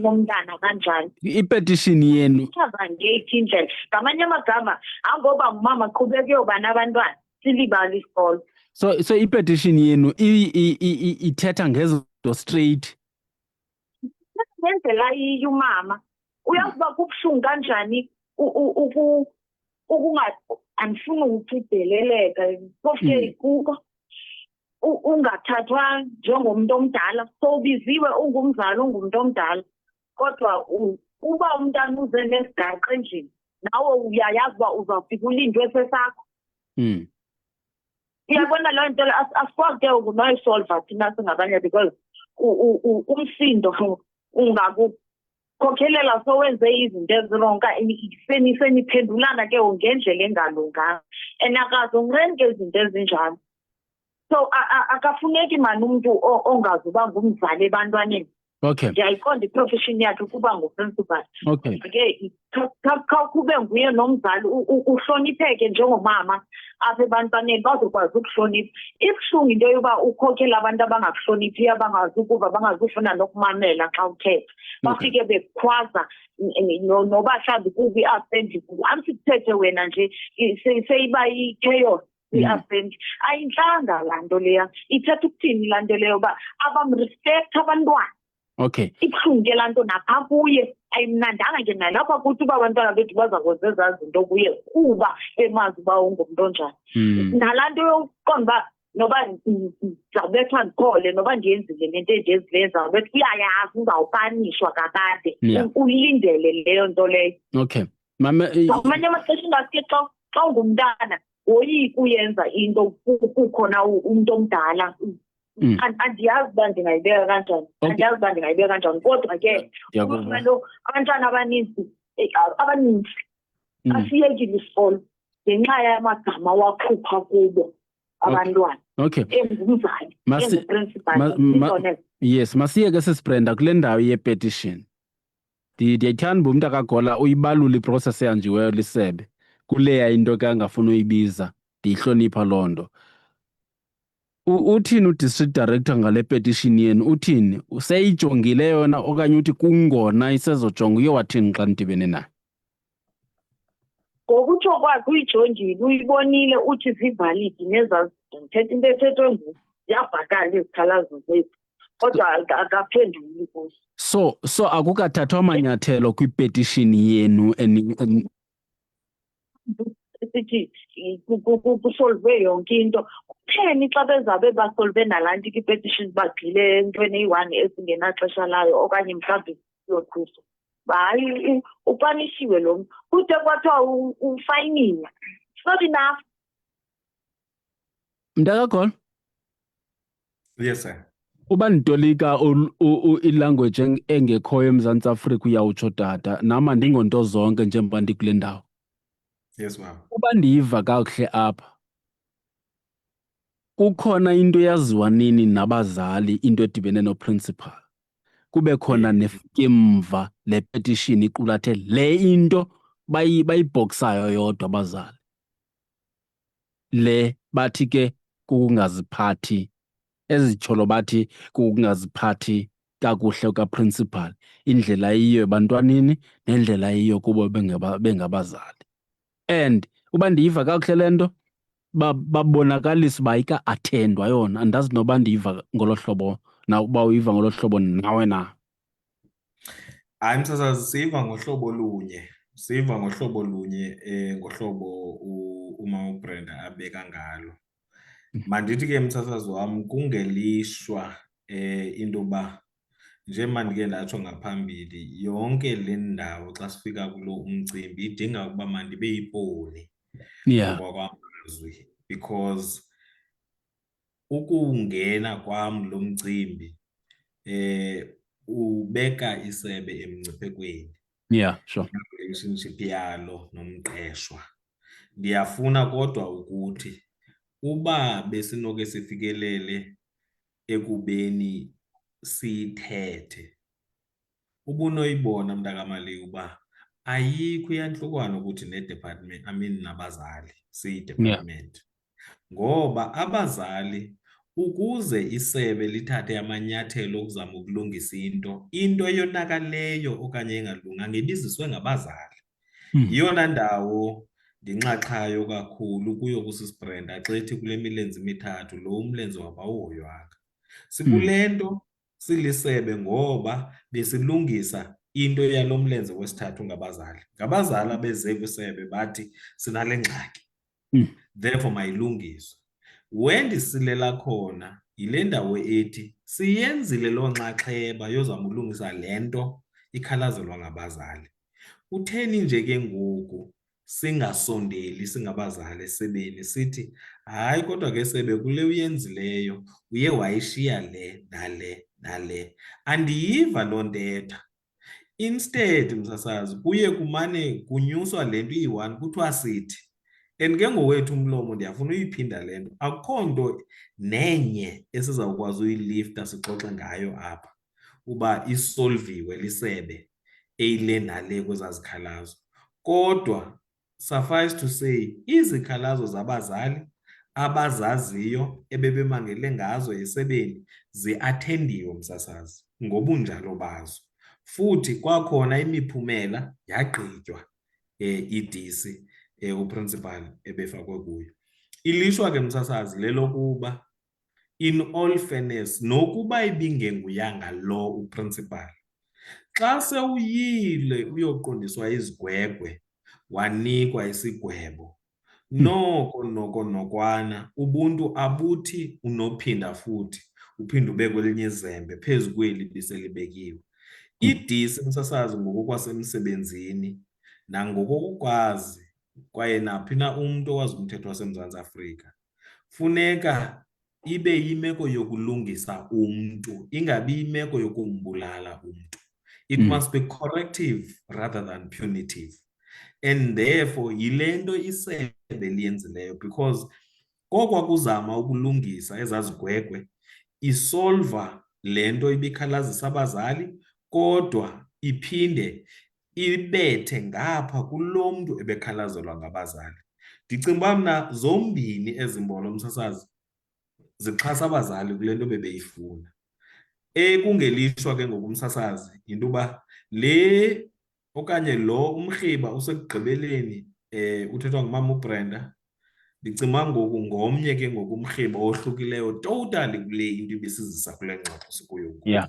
nomntana kanjani ipetition yenu chaza ngeyiphi indlela. Ngamanye amagama angoba ngumama qhubeka uyoba nabantwana silibala isikolo. so ipetition yenu ithetha ngezinto straight ngendlela yiyo umama uyazi uba kubuhlungu kanjani andifuni ukucideleleka phofu kuko ungathathwa njengomuntu omdala sowubiziwe ungumzali ungumntu omdala kodwa uba umntana uze nesigaqa endlini nawe uyayazi uba uzawufika ulindwe sesakho. Iyabona loo nto asikwazi ke ukunoyisolva thina singabanye because umsindo ungakukhokhelela sowenze izinto ezironka seniphendulana ke ngendlela engalunganga and akazonqeni ke izinto ezinjalo. So akafuneki mani umuntu ongazuba ngumzali ebantwaneni. Okay. Ndiyayiqonda iprofession yakhe ukuba nguprincipal. Okay. Ke kube nguye nomzali uhlonipheke njengomama apha ebantwaneni bazokwazi ukuhlonipha. Ibuhlungu into yoba ukhokhela abantu abangakuhloniphiyo abangazukuva bangazufuna nokumamela xa uthetha. Bafike bekhwaza noba mhlawumbi kubi i-assembly kubo amsithethe wena nje seyiba i-chaos i-assembly. Ayintlanga laa nto leya ithetha ukuthini laa nto leyo uba abamrespect abantwana. Okay. Ibuhlungu ke laa nto napha kuye ayimnandanga ke nalapha kuthi uba abantwana bethu bazakwenza ezaa zinto kuye kuba emazi uba ungumntu onjani. Nalaa nto yokuqonda uba noba ndizawubethwa ndiphole noba ndiyenzile nento endiyenzileyo ndizawubethwa uyayazi uzawupanishwa kakade. Ulindele leyo nto leyo. Okay. Ngamanye amaxesha ingaske xa ungumntana woyika uyenza into kukhona umntu omdala. Andiyazi uba ndingayibeka kanjani kodwa ke abantwana abaninzi asiyekile isikolo ngenxa yamagama wakhupha kubo abantwana. Okay. Engumzali enguprincipal. Yes, masiyeke sisibrenda kule ndawo yepetition. Ndiyathanda uba umntu akagola uyibalule iprocess eyanjiweyo lisebe kuleya into ke angafuni uyibiza ndiyihlonipha loo nto. Uthini udistrict director ngale petition yenu uthini useyijongile yona okanye uthi kungona isezojonga uye wathini xa nidibene nayo? Ngokutsho kwakhe uyijongile uyibonile uthi zivalid nezazi ndithetha into ethethwe nguye ziyabhakala izikhalazo zethu kodwa akaphenduli kuzo. So akukathathwa amanyathelo kwipetition yenu sithi kusolve yonke into. Kutheni xa bezabe basolve nalaa nto ipetition bagxile entweni eyi-one esingenaxesha layo okanye mhlawumbi yoqhuso? Hayi upanishiwe lo mntu kude kwathiwa ufayiniwe. It's not enough. Mntakagola? Yes, sir. Uba nditolika ilanguage engekhoyo eMzantsi Afrika uyawutsho tata nam andingonto zonke njengoba ndikule ndawo. Yes, ma'am. Uba ndiyiva kakuhle apha kukhona into eyaziwa nini nabazali into edibene noprincipal kube khona nefike mva le petition iqulathe le into bayibhoksayo yodwa abazali le bathi ke kukungaziphathi ezityholo bathi kukungaziphathi kakuhle okaprincipal indlela yiyo ebantwanini nendlela yiyo kubo bengabazali. And uba ndiyiva kakuhle le nto babonakalisa uba ika-athendwa yona andazi noba ndiyiva ngolo hlobo na uba uyiva ngolo hlobo nawe na. Hayi msasazi siyiva ngohlobo lunye ngohlobo umama uBrenda abeka ngalo. Mandithi ke msasazi wam kungelishwa into yoba njengoba ndike ndatsho ngaphambili yonke le ndawo xa sifika kulo umcimbi idinga ukuba mandibe yiponi Yeah. ngokwamazwi, because ukungena kwam lo mcimbi ubeka isebe emngciphekweni Yeah, sure. relationship yalo nomqeshwa. Ndiyafuna kodwa ukuthi uba besinoke sifikelele ekubeni sithethe, ubunoyibona mntakamali uba ayikho iyantlukwana ukuthi ne-department, nabazali siyi-department. Ngoba abazali ukuze isebe lithathe amanyathelo okuzama ukulungisa into eyonakaleyo okanye engalunganga ibiziswe ngabazali. Yiyona ndawo ndinxaxhayo kakhulu kuyo kusisi Brenda xa ethi kule milenze imithathu lo umlenze wabawoywanga. Sikule nto silisebe ngoba besilungisa into yalo mlenze wesithathu ngabazali. Ngabazali abeze kwisebe bathi sinale ngxaki. Therefore mayilungiswe. Wendisilela khona yile ndawo ethi siyenzile loo nxaxheba yozama ulungisa le nto ikhalazelwa ngabazali. Kutheni nje ke ngoku singasondeli singabazali esebeni sithi hayi kodwa ke sebe kule uyenzileyo uye wayishiya le nale nale. Andiyiva loo ntetha. Instead msasazi kuye kumane kunyuswa le nto iyi-1 kuthiwa sithi. And ke ngowethu umlomo ndiyafuna uyiphinda le nto. Akukho nto nenye esizawukwazi uyilifta sixoxe ngayo apha uba isolviwe lisebe eyile nale kwezazikhalazo. Kodwa suffice to say izikhalazo zabazali abazaziyo ebebemangele ngazo esebeni ziathendiwe msasazi ngobunjalo bazo. Futhi kwakhona imiphumela yagqitywa idisi uprincipal ebefakwe kuyo. Ilishwa ke msasazi lelokuba in all fairness nokuba ibingenguyanga lo uprincipal, xa sewuyile uyoqondiswa izigwegwe wanikwa isigwebo, noko nokwana ubuntu abuthi unophinda futhi uphinde ubekwe elinye izembe phezu kweli biselibekiwe. Idisi msasazi ngokokwasemsebenzini nangokokwazi kwaye naphi na umntu owazi umthetho waseMzantsi Afrika funeka ibe yimeko yokulungisa umntu, ingabi yimeko yokumbulala umntu. It must be corrective rather than punitive. And therefore yile nto isebe liyenzileyo, because kokwa kuzama ukulungisa ezazigwegwe isolva le nto ibikhalazisa abazali kodwa iphinde ibethe ngapha kulo mntu ebekhalazelwa ngabazali. Ndicinga uba mna zombini ezi mbono msasazi zixhasa abazali kule nto bebeyifuna. Kungelishwa ke ngokumsasazi into uba le okanye lo umrhiba usekugqibeleni uthethwa ngumama uBrenda. Ndicinga ngoku ngomnye ke ngokumrhiba ohlukileyo totally kule into ibisizisa kule ngxoxo sikuyo. Yeah.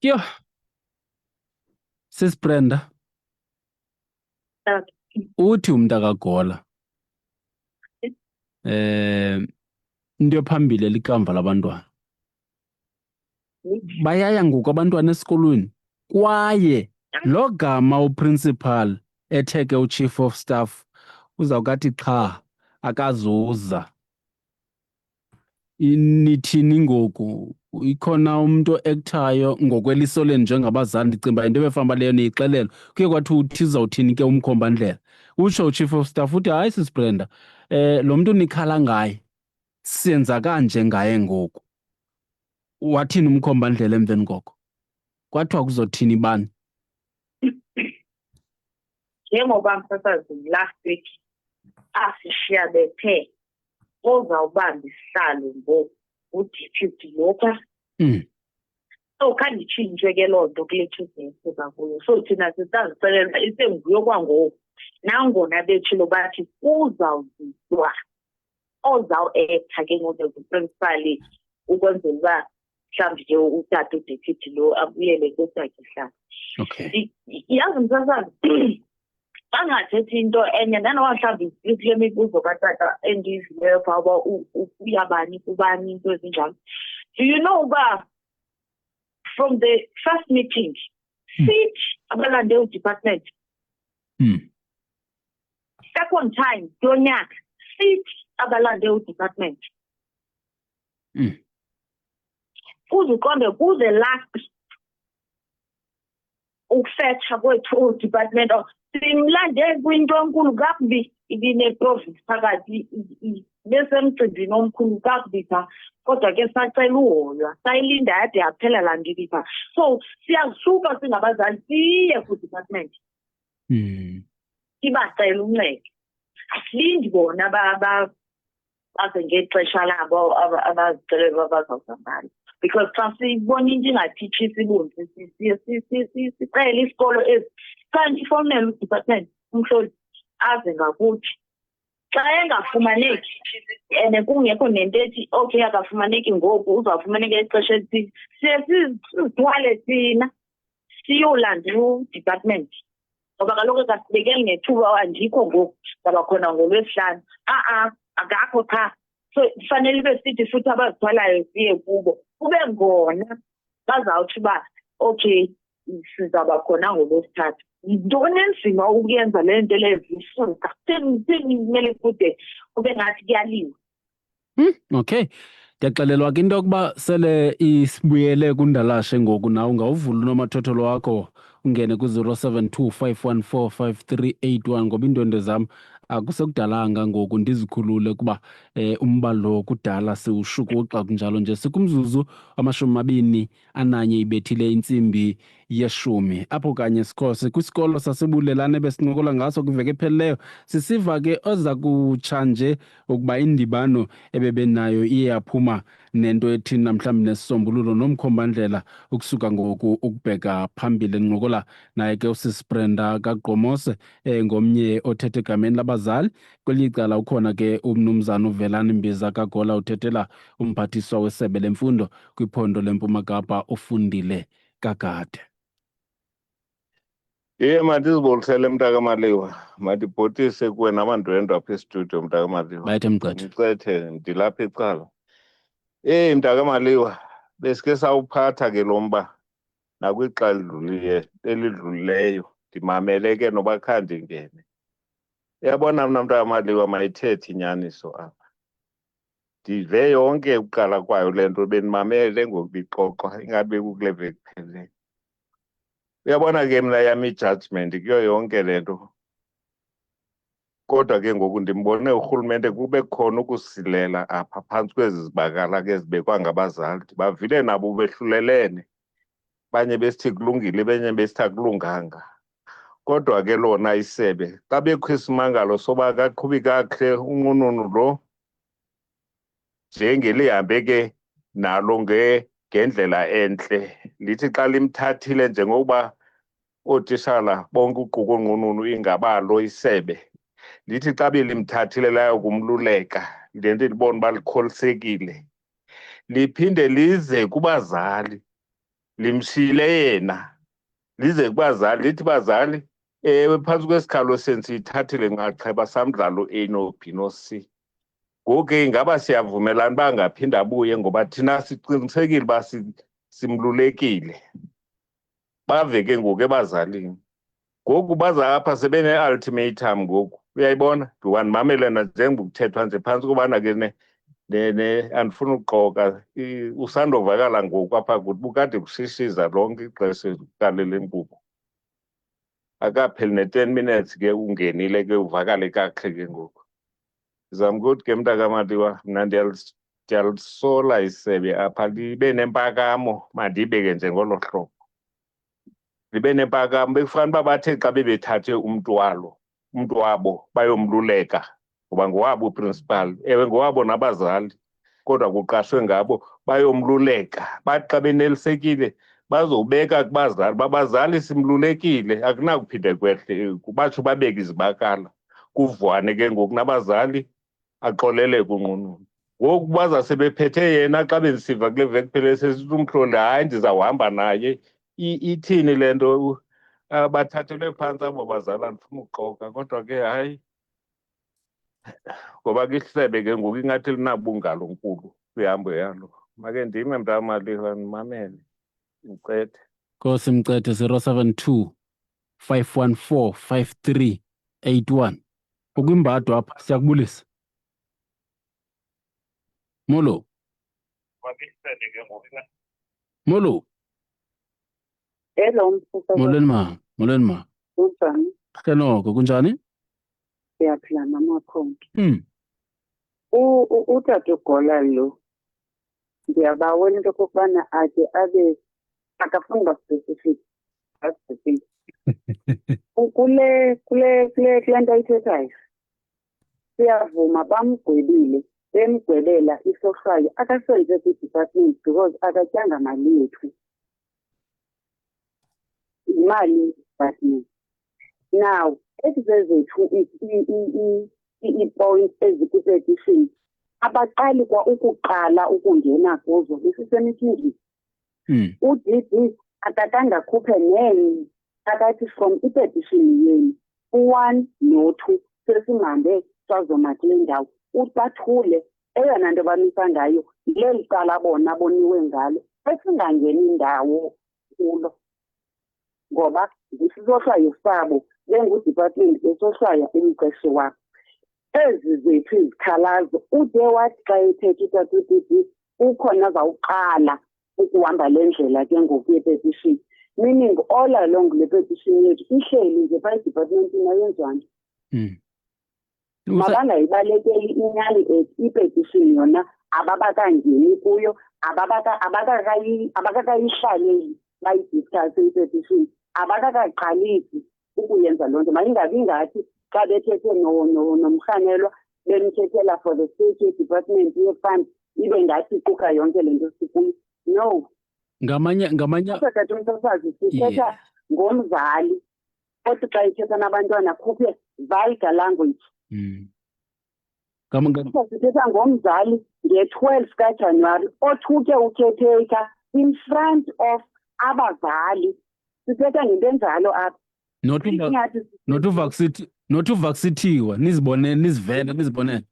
Yho. Sis Brenda. Uthi umntakaGola into phambili likamva labantwana. Bayaya ngoku abantwana esikolweni kwaye lo gama uprincipal etheke uchief of staff uzawukathi qha akazuza. Nithini ngoku? Ikhona umuntu ekuthayo ngokweliso leni njengabazali. Ndicinga uba into ebefamba leyo niyixelelo kuye kwathi uthi uzawuthini ke umkhombandlela. Utsho uchief of staff uthi hayi sis Brenda lo mntu nikhala ngaye siyenza kanje ngaye ngoku. Wathini umkhombandlela emveni koko? Kwathiwa kuzothini bani? Njengoba msasazi last week asishiya bethe ozawubamba isihlalo ngoku uDeputy Lopa. So khani itshintshwe ke loo nto kule Tuesday kuyo. So thina sisazisebenza isenguyo kwangoku. Nangona betshilo bathi uzawuziswa ozawu-acta ke ngoku principal ukwenzela uba mhlawumbi nje utata uDeputy lo abuyele kwesakhe ihlalo. Okay. Yazi msasazi bangathethi into enye nanoba mhlawumbi kule mibuzo katata endiyivileyo phaa uba uyabani kubani into ezinjalo. Do you know uba from the first meeting sithi abalande udepartment second time yonyaka 6 abalande udepartment. Uzuqonde kuze last ukufetha kwethu department of simlande kwinto enkulu kakubi ibine province phakathi bese emcimbini omkhulu kakubi kodwa ke sacela uhoywa sayilinda yade yaphela la ndilipa so siyasuka singabazali siye ku department sibacela uncedo asilindi bona baze ngexesha labo abazicelelwa abazawuzambala because xa sibona into ingathitshi isibunzi sicela isikolo ezi xa ndifonela udepartment umhloli aze ngakuthi xa engafumaneki and kungekho nento ethi okay akafumaneki ngoku uzawufumaneka ixesha elithile siye sizithwale thina siyolanda udepartment ngoba kaloku kasibekeli ngethuba andikho ngoku ngaba khona ngoLwesihlanu akakho cha so kufanele ibe sithi futhi abazithwalayo siye kubo kube ngona bazawuthi uba okay sizaba khona ngoLwesithathu. Yintoni enzima ukuyenza le nto lezisuka kumele kude kube ngathi kuyaliwa. Okay, ndiyaxelelwa ke into yokuba sele isibuyele kundalashe ngoku nawe ungawuvula unomathotholo wakho ungene ku-072 514 5381 ngoba iindwendwe zam akusekudalanga ngoku ndizikhulule kuba umba lo kudala siwushukuxa kunjalo nje sikumzuzu ama-21 ibethile intsimbi ye-10 apho kanye sikhose kwisikolo sasebulelane besincokola ngaso kwiveki ephelileyo sisiva ke oza kutsha nje ukuba indibano ebebenayo iye yaphuma nento ethi namhlawumbi nesisombululo nomkhombandlela ukusuka ngoku ukubheka phambili. Ncokola naye ke usisibrenda kaGqomose ngomnye othethe egameni labazali. Kwelinye icala ukhona ke umnumzana uVelani Mbiza kaGola uthethela umphathiswa wesebe lemfundo kwiphondo leMpuma Kapa ufundile kakade. Mandizibolisele mntakamaliwa, mandibhotise kuwe namandwendwe apha estudio mntakamaliwa. Bayethe Mgqethe. Mcethe ndilapha ecala. Mntakamaliwa, besike sawuphatha ke lo mba nakwixa elidlulileyo ndimamele ke noba kha ndingene. Uyabona mna mntakamaliwa mayithethe inyaniso apha. Ndive yonke ukuqala kwayo le nto bendimamele ngokubixoxa ingabe kukule veki phelileyo. Uyabona ke mna yami ijudgment kuyo yonke le nto. Kodwa ke ngoku ndimbone urhulumente kube khona ukusilela apha phantsi kwezi zibakala ke zibekwa ngabazali. Bavile nabo behlulelene. Banye besithi kulungile, benye besithi akulunganga. Kodwa ke lona isebe xa bekho isimangalo soba akaqhubi kakuhle unqununu lo njengelihambe ke nalo ngendlela entle lithi xa limthathile njengokuba ootishala bonke uquka unqununu ingabalo isebe lithi xa belimthathile layo kumluleka le nto libona uba likholisekile liphinde lize kubazali limshiyile yena lize kubazali lithi bazali ewe phantsi kwesikhalo senu siyithathile nxaxheba samdlalo A no B no C. Ngoku ke ingaba siyavumelana uba angaphinda abuye ngoba thina siqinisekile uba simlulekile. Bave ke ngoku ebazalini. Ngoku baza apha sebene-ultimatum ngoku. Uyayibona? Ndiwandimamele njengoba kuthethwa nje phantsi kobana ke andifuna ukuxoka. Usandovakala ngoku apha kuthi bukade kushishiza lonke ixesha ezikuqalele inkqubo. Akapheli ne-10 minutes ke ungenile ke uvakale kakuhle ke ngoku. Ndizama ukuthi ke mntakamaliwa mna ndiyalisola isebe apha libe nempakamo mandiyibeke njengolo hlobo. Libe nempakamo bekufanele uba bathe xa bebethathe umntu wabo bayomluleka ngoba ngowabo uprinsipal. Ewe ngowabo nabazali kodwa kuqashwe ngabo bayomluleka. Bathi xa benelisekile bazobeka kubazali babazali simlulekile akunakuphinde kwehle batsho babeke izibakala kuvwane ke ngoku nabazali axoleleke unqununu. Ngoku baza sebephethe yena xa bendisiva kule veki phele sesithi umhloli hayi ndizawuhamba naye. Ithini le nto bathathelwe phantsi abo bazali andifuna ukuxoka kodwa ke hayi ngoba ke isebe ke ngoku ingathi linabungalo nkulu kwihambo yalo. Make ndime mntakamaliwa ndimamele Mcethe. Nkosi Mcethe 072 514 5381. ukwimbado apha siyakubulisa. Molo. Molo. Hello, Molweni ma. Molweni ma. Kunjani? Noko kunjani? Siyaphila namakhonto. Hmm. Utata uGola lo ndiyabawela into okokubana ade abe akafuni uba specific. That's the thing. Kule nto ayithethayo siyavuma bamgwebile bemgwebela isohlwayo akasenze kwi-department because akatyanga mali yethu, imali department. Now ezizethu ii-points ezikwi-petition abaqali kwa ukuqala ukungena kuzo besisemithini. UDD akatanga khuphe nenye akathi from i-petition yenu u-1 no-2 sesimhambe sazoma kule ndawo ubathule eyona nto bamisa ngayo leli cala bona boniwe ngalo esingangeni indawo kulo ngoba isisohlwayo sabo bengudepartment besohlwaya umqeshi wakho. Ezi zethu izikhalazo ude wathi xa ethetha utata uDD ukhona zawuqala ukuhamba le ndlela ke ngoku ye-petition, meaning all along le petition yethu ihleli nje phaa edepartmentini ayenziwanto. Mabangayibalekeli inyani ethi ipetition yona ababakangeni kuyo, abakakayihlaleli bayidiscusse ipetition, abakakaqalisi ukuyenza loo nto. Mayingabi ngathi xa bethethe nomrhanelwa bemthethela for the state department ye-fund ibe ngathi iquka yonke le nto sikuyo. No. Ngamanye Tata uMsasazi sithetha ngomzali othi xa ithetha nabantwana khuphe vulgar language. Sithetha ngomzali nge-12 kaJanuwari othuke ukhetheka in front of abazali. Sithetha ngento enjalo apha. Not uvaksithiwa nizibone nizivele nizibonele.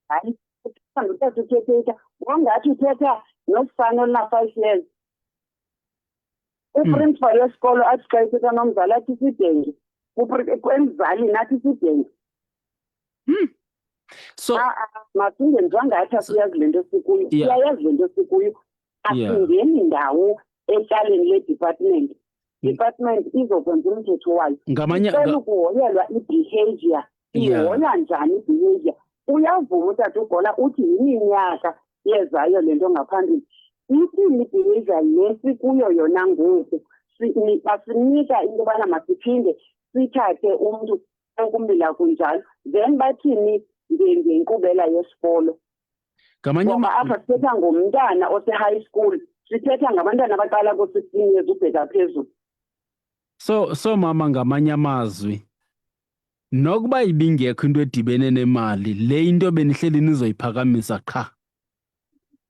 Hayi uthetha ngotata ukhetheka ngongathi uthetha nosana oluna-5 years. Uprincipal wesikolo athi xa ithetha nomzali athi sidenge, emzalini athi sidenge. So masingenziwa ngathi asiyazi le nto sikuyo, siyayazi le nto sikuyo. Asingeni ndawo etyaleni le-department. Department izokwenza umthetho wayo. Icela ukuhoyelwa i-behavior. Ihoya njani i-behavior? Uyavuma utata uGola uthi yiminyaka yezayo le nto ngaphambili. Ithini i-behavior le sikuyo yona ngoku? Basinika into yobana masiphinde sithathe umntu okumila kunjalo. Then bathini ngenkqubela yesikolo? Ngoba apha sithetha ngomntana ose-high school, sithetha ngabantwana abaqala ku-16 years ubheka phezulu. So mama, ngamanye amazwi nokuba ibingekho into edibene nemali, le into benihleli nizoyiphakamisa qha.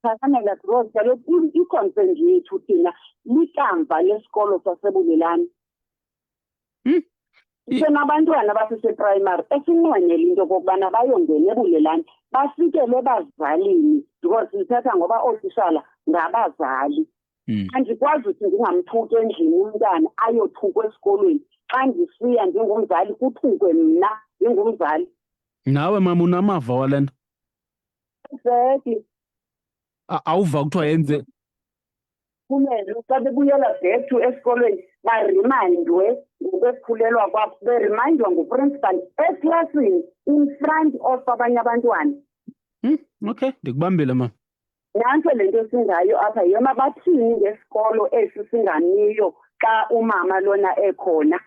Phakamela because kaloku i-concern yethu thina likamva lesikolo sasebulelani. Senabantwana baseseprimary esinqwenela into okokubana bayongena ebulelani bafikele bazalini because sithetha ngoba ootitshala ngabazali. Andikwazi ukuthi ndingamthuki endlini umntana ayothukwa esikolweni. Xa ndisiya ndingumzali kuthukwe mna ndingumzali. Nawe mama unamava wale nto? Exactly. Awuva kuthiwa yenze Kumele xa bebuyela back to esikolweni barimandwe ngokwekhulelwa kwabo, berimandwa nguprincipal eklasini in front of abanye abantwana. Okay, ndikubambile mama. Nanto le nto singayo apha yoma bathini ngesikolo esi singaniyo xa umama lona ekhona.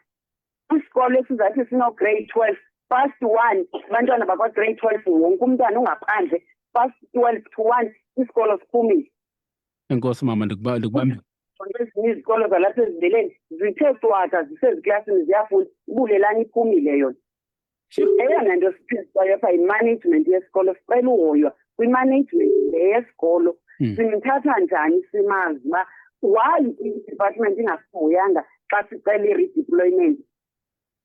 Isikolo esizathi sino-grade 12, first 1, abantwana bakwa-grade 12 wonke umntwana ungaphandle, first 12 to 1 isikolo siphumile. Enkosi mama, ndikubambile. Ezinye izikolo zalapha eziveleni zithe cwaka ziseziklasini ziyafunda, ibulelani iphumile yona. Eyona nto siphisayo apha yi-management yesikolo, sicela uhoywa kwi-management le yesikolo. Simthatha njani simazi uba why i-department ingasihoyanga xa sicela i-redeployment?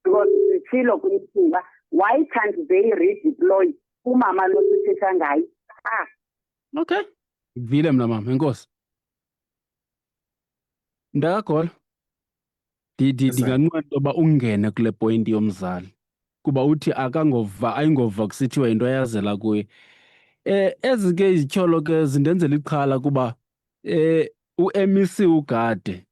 Because sitshilo kwimithi uba why can't they redeploy umama lo sithetha ngayo? Okay, vile mna mama, enkosi. Ndakagola ndinganqwenela uba ungene kule point yomzali. kuba uthi ayingova kusithiwa yinto yazela kuye. Ezi ke izityholo ke zindenzela ixhala kuba u-MEC uGade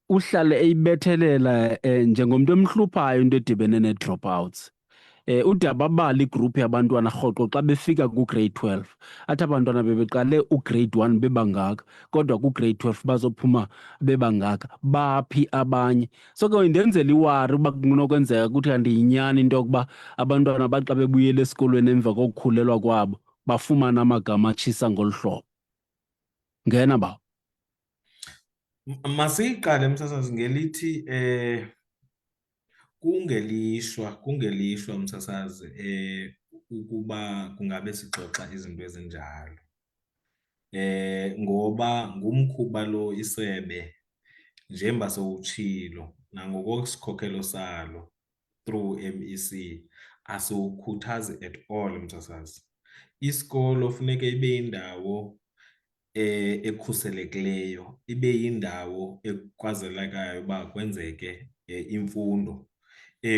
uhlale eyibethelela njengomntu emhluphayo into edibene nee-dropouts. Ude ababala igruphu yabantwana rhoqo xa befika ku-grade 12. Athi abantwana bebeqale ugrade 1 bebangaka, kodwa ku-grade 12 bazophuma bebangaka. Baphi abanye? So ke indenzela iwari uba kunokwenzeka ukuthi kanti yinyani into yokuba abantwana baxa bebuyela esikolweni emva kokukhulelwa kwabo bafumane amagama atshisa ngolu hlobo. Ngena ba. Masiyiqale msasazi ngelithi kungelishwa msasazi ukuba kungabe sixoxa izinto ezinjalo. Ngoba ngumkhuba lo isebe njengoba sowutshilo nangokwesikhokelo salo through MEC asiwukhuthazi at all msasazi. Isikolo funeke ibe yindawo ekhuselekileyo, ibe yindawo ekwazelekayo uba kwenzeke imfundo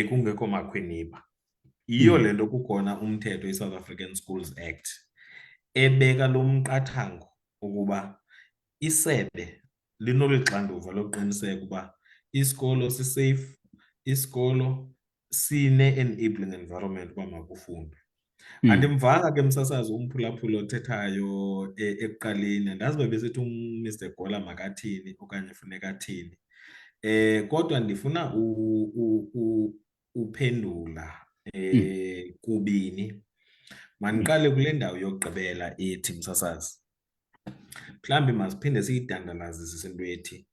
kungekho makhwiniba. Yiyo le nto kukhona umthetho i-South African Schools Act ebeka lo mqathango ukuba isebe linoluxanduva lokuqiniseka uba isikolo si-safe, isikolo sine-enabling environment uba makufundwe. Andimvanga ke msasazi umphulaphula othethayo ekuqaleni, andazi uba besithi uMr Gola makathini okanye funeka athini. Kodwa ndifuna uphendula kubini. Maniqale kule ndawo yokugqibela ethi msasazi. Mhlawumbi masiphinde siyidandalazise into ethi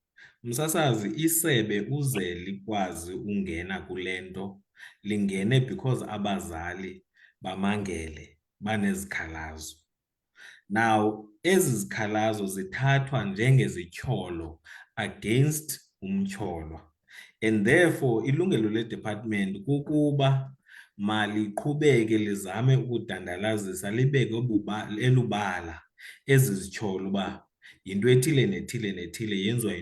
msasazi isebe uze likwazi ungena kule nto lingene because abazali bamangele banezikhalazo. Now ezi zikhalazo zithathwa njengezityholo against umtyholwa, and therefore ilungelo le-department kukuba maliqhubeke lizame ukudandalazisa libeke elubala ezi zityholo uba yinto ethile nethile nethile yenziwa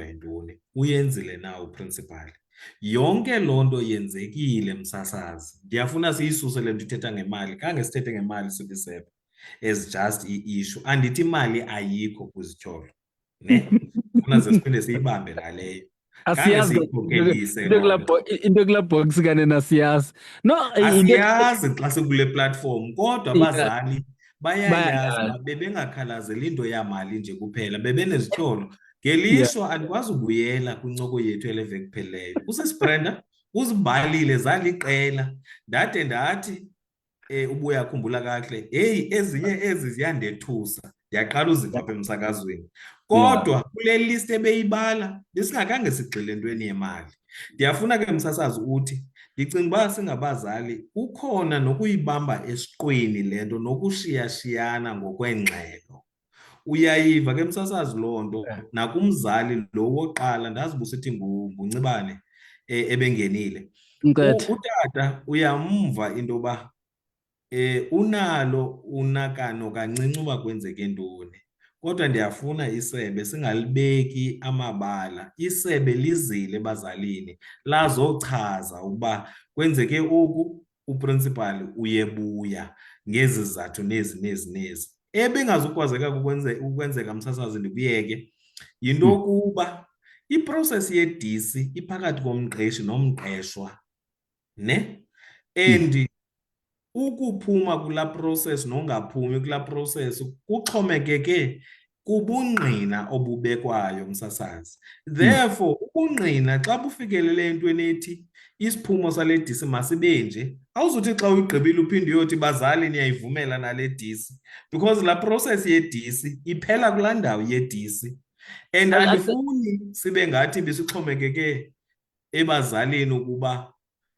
yintoni. Uyenzile na uprincipal? Yonke loo nto yenzekile msasazi. Ndiyafuna siyisuse le nto ithetha ngemali, khange sithethe ngemali sibisebe as just i-issue. Andithi imali ayikho kwizityholo, ne? Funa ze siphinde siyibambe ngaleyo. Asiyazi into kulaa box kanena siyazi. No, asiyazi xa sikule platform, kodwa abazali bayayazi uba bebengakhalazeli into yamali nje kuphela, bebenezityholo. Ngelishwa andikwazi ukubuyela kwincoko yethu eleveki pheleyo. USisiBrenda uzibalile zaliqela ndade ndathi ubuyakhumbula kakuhle, heyi ezinye ezi ziyandethusa, ndiyaqala uziva apha emsakazweni. Kodwa kule list ebeyibala besingakhange sigxile entweni yemali. Ndiyafuna ke msasazi uthi ndicinga uba singabazali kukhona nokuyibamba esiqweni le nto nokushiyashiyana ngokweengxelo. Uyayiva ke msasazi loo nto nakumzali lo woqala, ndazi busithi nguNcibane ebengenile. Utata uyamva into yoba unalo unakano kancinci uba kwenzeke ntoni, kodwa ndiyafuna isebe singalibeki amabala. Isebe lizile ebazalini lazochaza ukuba kwenzeke oku, uprincipal uyebuya ngezi zizathu nezi. Ebingazukwazeka ukwenzeka msasazi ndikuyeke yinto yokuba iprocess ye-DC iphakathi komqeshi nomqeshwa, ne? And ukuphuma kulaa process nongaphumi kulaa process kuxhomekeke kubungqina obubekwayo msasazi. Therefore ubungqina xa bufikelele entweni ethi isiphumo sale DC masibe nje, awuzuthi xa uyigqibile uphinde uyothi bazali niyayivumela nale DC, because laa process ye-DC iphela kulaa ndawo ye-DC. And andifuni sibe ngathi besixhomekeke ebazalini ukuba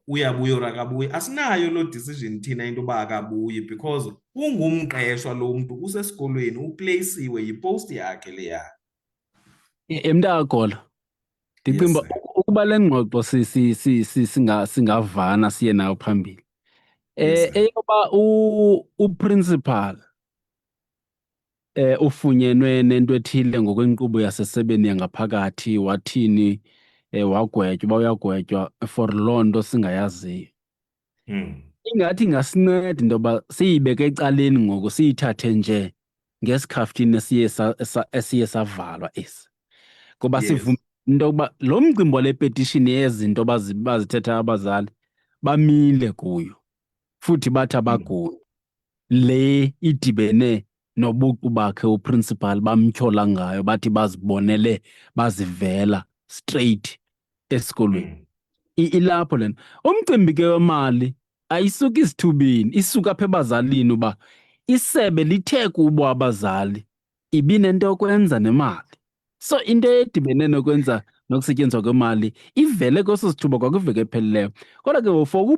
uyabuya or akabuyi. Asinayo loo decision thina into yoba akabuyi, because ungumqeshwa lo mntu usesikolweni upleyisiwe yipost yakhe leya. Mntagola, ndicinga uba ukuba le ngxoxo singavana siye nayo phambili. Eyoba uprincipal ufunyenwe nento ethile ngokwenkqubo yasesebeni yangaphakathi wathini wagwetywa uba uyagwetywa for loo nto singayaziyo. Ingathi ingasinceda into yoba siyibeke ecaleni ngoku siyithathe nje ngesikhaftini esiye savalwa esi. Ngoba Yes. sivuma into yokuba lo mcimbi wale petishini yezinto bazithetha abazali bamile kuyo futhi bathi abakuyo. Le idibene nobuqu bakhe uprincipal bamtyhola ngayo bathi bazibonele bazivela straight esikolweni. Ilapho lena umcimbi ke wemali ayisuka isithubeni isuka apha ebazalini uba isebe lithe kubo abazali ibinento yokwenza nemali. So into edibene nokwenza nokusetyenziswa kwemali ivele kweso sithuba kwakuveke ephelileyo. Kodwa ke for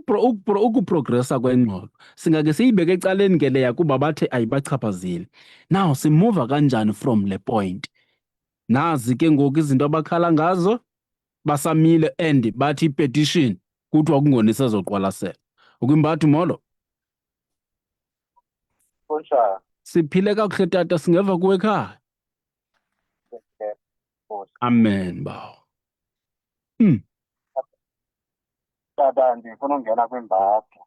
ukuprogresa kwengxolo singake siyibeke ecaleni ke leya kuba bathe ayibachaphazeli. Now simuva kanjani from le point? Nazi ke ngoku izinto abakhala ngazo basamile and bathi ipetition kuthiwa kungona isezoqwalasela. Ukwimbathi molo. Kunjani? Siphile kakuhle tata singeva kuwe ekhaya. Amen bawo. Tata, ndifuna ungena kwimbathi.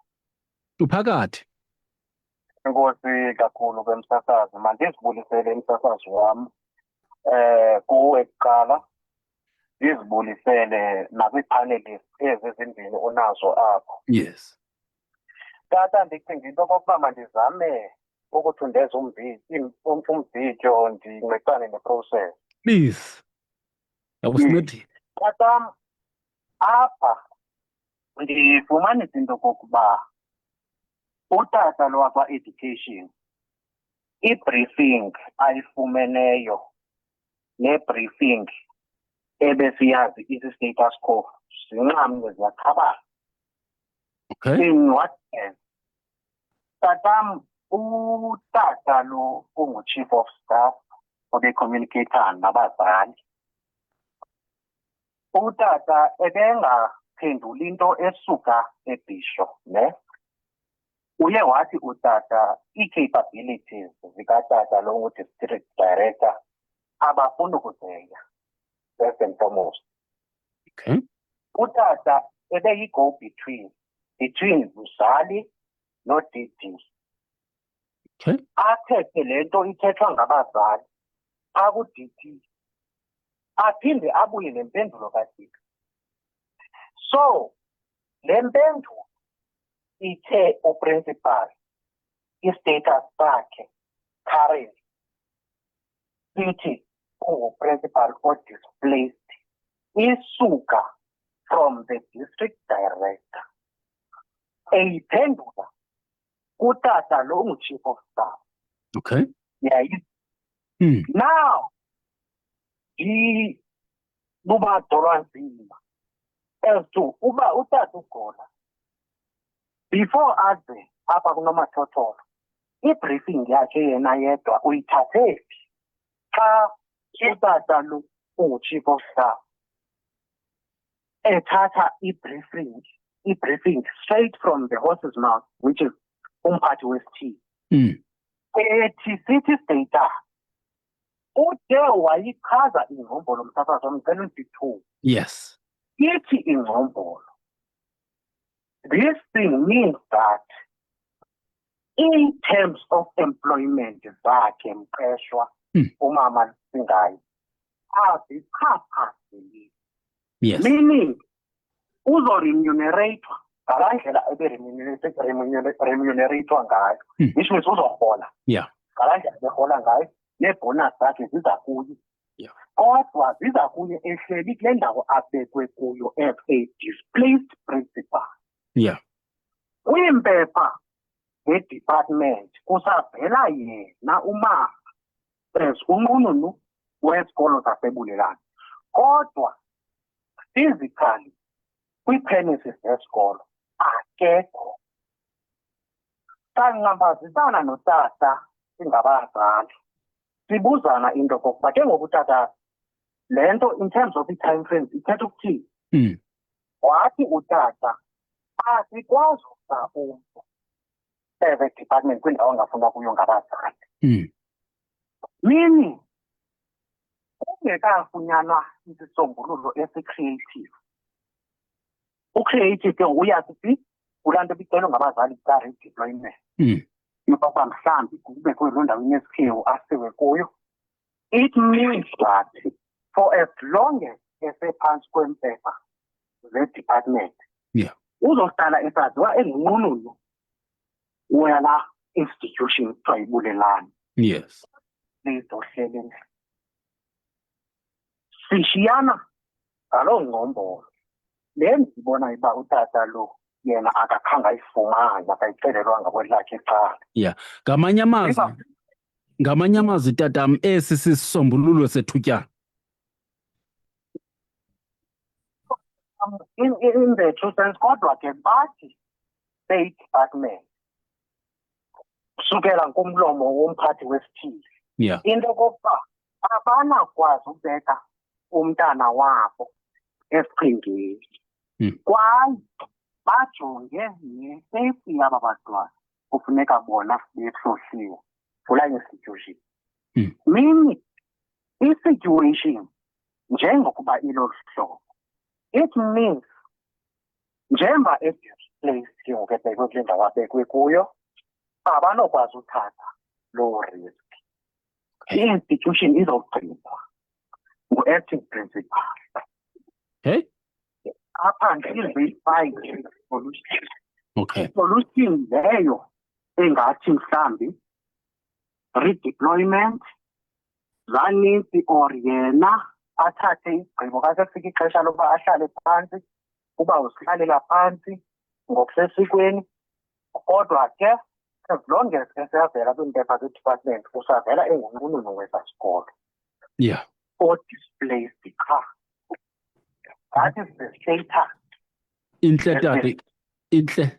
Uphakathi. Enkosi kakhulu kwemsasazi. Mandizibulisele umsasazi wam kuwe kuqala. Ndizibulisele nakwiipanelists ezi zimbini onazo apho. Yes. Tata, ndicinga into okokuba mandizame ukuthi undeze umvidyo ndincedane neprocess. Please. Yawusincedile. Tatam, apha ndifumanisa into okokuba utata lo wakwa-education i-briefing ayifumeneyo ne-briefing ebesiyazi isi-status quo zinxamnye ziyaqhabana. Okay. In what sense? Tatam, utata lo ungu-chief of staff obecommunicata nabazali. Utata ebengaphenduli into esuka ebhisho, ne? Uye wathi utata ii-capabilities zikatata lo ungu-district director abafuni ukuzeya, first and foremost. Okay. Utata ebeyi-go between Busali no-DD. Okay. Athethe le nto ithethwa ngabazali aku-DD aphinde abuye nempendulo kaDD. So le mpendulo ithe uprincipal i-status sakhe current sithi ungu-principal o-displaced isuka from the district director eyiphendula kutata lo ungu-chief of staff. Okay. Now buba dolwa nzima as to uba utata uGola before aze apha kunomathotholo i-briefing yakhe yena yedwa uyithathe phi xa utata lo ungu-chief of staff ethatha i-briefing straight from the horse's mouth, which is umphathi wesithili. Ethi sithi status ude wayichaza ingcombolo msasazi wamcela ndithu. Yes. Ithi ingcombolo, this thing means that in terms of employment zakhe mqeshwa umama Singayi azichaphazeli. Yes. Meaning uzoremuneratwa ngalaa ndlela eberemuneratwa ngayo, which means uzorhola ngalaa ndlela eberhola ngayo, neebhonus zakhe ziza kuye. Kodwa ziza kuye ehleli kule ndawo abekwe kuyo as a displaced principal. Kwiimpepha ze-department kusavela yena umama as unqununu wesikolo saseBulelani. Kodwa physically kwii-premises zesikolo akekho. Sanqambazisana notata singabazali sibuzana into kokuba ke ngoku utata le nto in terms of i-time frames ithetha ukuthini. Wathi utata asikwazi ukusa umntu as a department kwindawo angafuna kuyo ngabazali. Meaning kungekafunyanwa isisombululo esi-creative. U-creative ke uyazi phi kulaa nto ibicelwa ngabazali ka-redeployment Mm. yokuba mhlawumbi kube kuloo ndaweni yesikhewu asiwe kuyo. It means that for as long as esephantsi kwempepha ze-department Yeah. uzohlala esaziwa ezinqununu wela institution kuthiwa yibulelani Yes. lizohlele. Sishiyana ngaloo ngcombolo le ndibona uba utata lo yena akakhange ayifumane akayicelelwanga kwelakhe icala. Ngamanye amazwi tatam, esi sisisombululo sethutyana. In the true sense kodwa ke bathi State Department kusukela kumlomo womphathi wesithili Yeah. into yokokuba abanakwazi ukubeka umntana wabo esiqhingini kwaye bajonge ne-safety yaba bantwana kufuneka bona behlosliwe kula institution. Meaning i-situation njengokuba ilolu hlobo, it means njengoba edisplaced ke ngoku ebekwe kule ndawo abekwe kuyo abanokwazi uthatha low risk. I-institution izogcinwa ngu-acting principal. Hey? Apha ndizifayi solution. Okay. Solution leyo engathi mhlambi redeployment zanintsi or yena athathe isigqibo kasefika ixesha lokuba ahlale phantsi uba usihlalela phantsi ngokusesikweni kodwa ke as long as eseyavela kwimpepha ze-department usavela engunqununu wesasikolo. Yeah. Or displaced qha. That is the status. Intle tata, intle.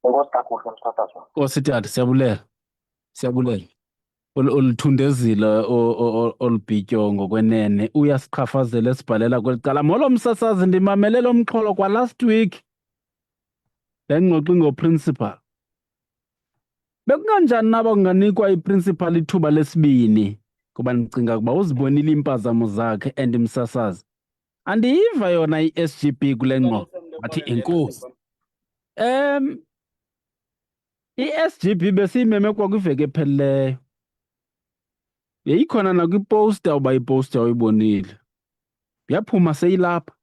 Enkosi kakhulu msakazi wam. Nkosi tata, siyabulela. Oluthundezile olubhityo ngokwenene uyasiqhafazela esibhalela kweli cala. Molo msasazi, ndimamele lo mxholo kwa last week. Le ngxoxo ngoprincipal. Bekunganjani naba kunganikwa iprincipal ithuba lesibini? Kuba ndicinga ukuba uzibonile impazamo zakhe and msasazi. Andiyiva yona i-SGB kule ngxoxo. Wathi enkosi. I-SGB besiyimeme kwakuveke ephelileyo. Yayikhona nakwiposta uba iposta uyibonile. Yaphuma seyilapha.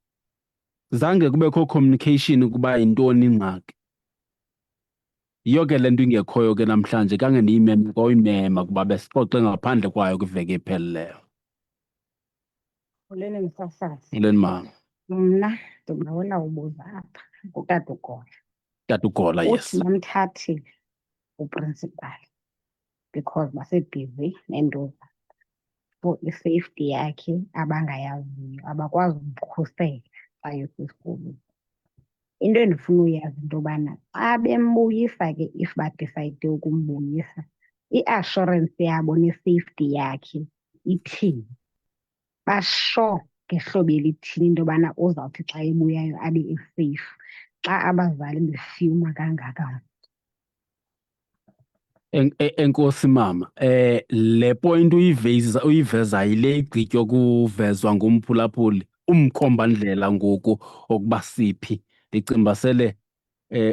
Zange kubekho communication ukuba yintoni ingxaki. Yiyo ke le nto ingekhoyo ke namhlanje kange ndiyimeme kwawuyimema kuba besixoxe ngaphandle kwayo kwiveki ephelileyo. Molweni msasazi. Molweni mama. Mna ndingawela ubuza apha kutata uGola. Tata uGola, yes. Uthi bamthathile uprincipal because basebhizi nento for i-safety yakhe abangayaziyo, abakwazi umkhusela xa esesikolweni. Into endifuna uyazi into yobana xa bembuyisa ke if badisayide ukumbuyisa, i-assurance yabo ne-safety yakhe ithini? Basho ngehlobo elithini into yobana uzawuthi xa ebuyayo abe esafe xa abazali befyuma kangaka? Enkosi mama, le point uyiveza yile igqitywa kuvezwa ngumphulaphuli umkhombandlela ngoku okuba siphi. Ndicinga sele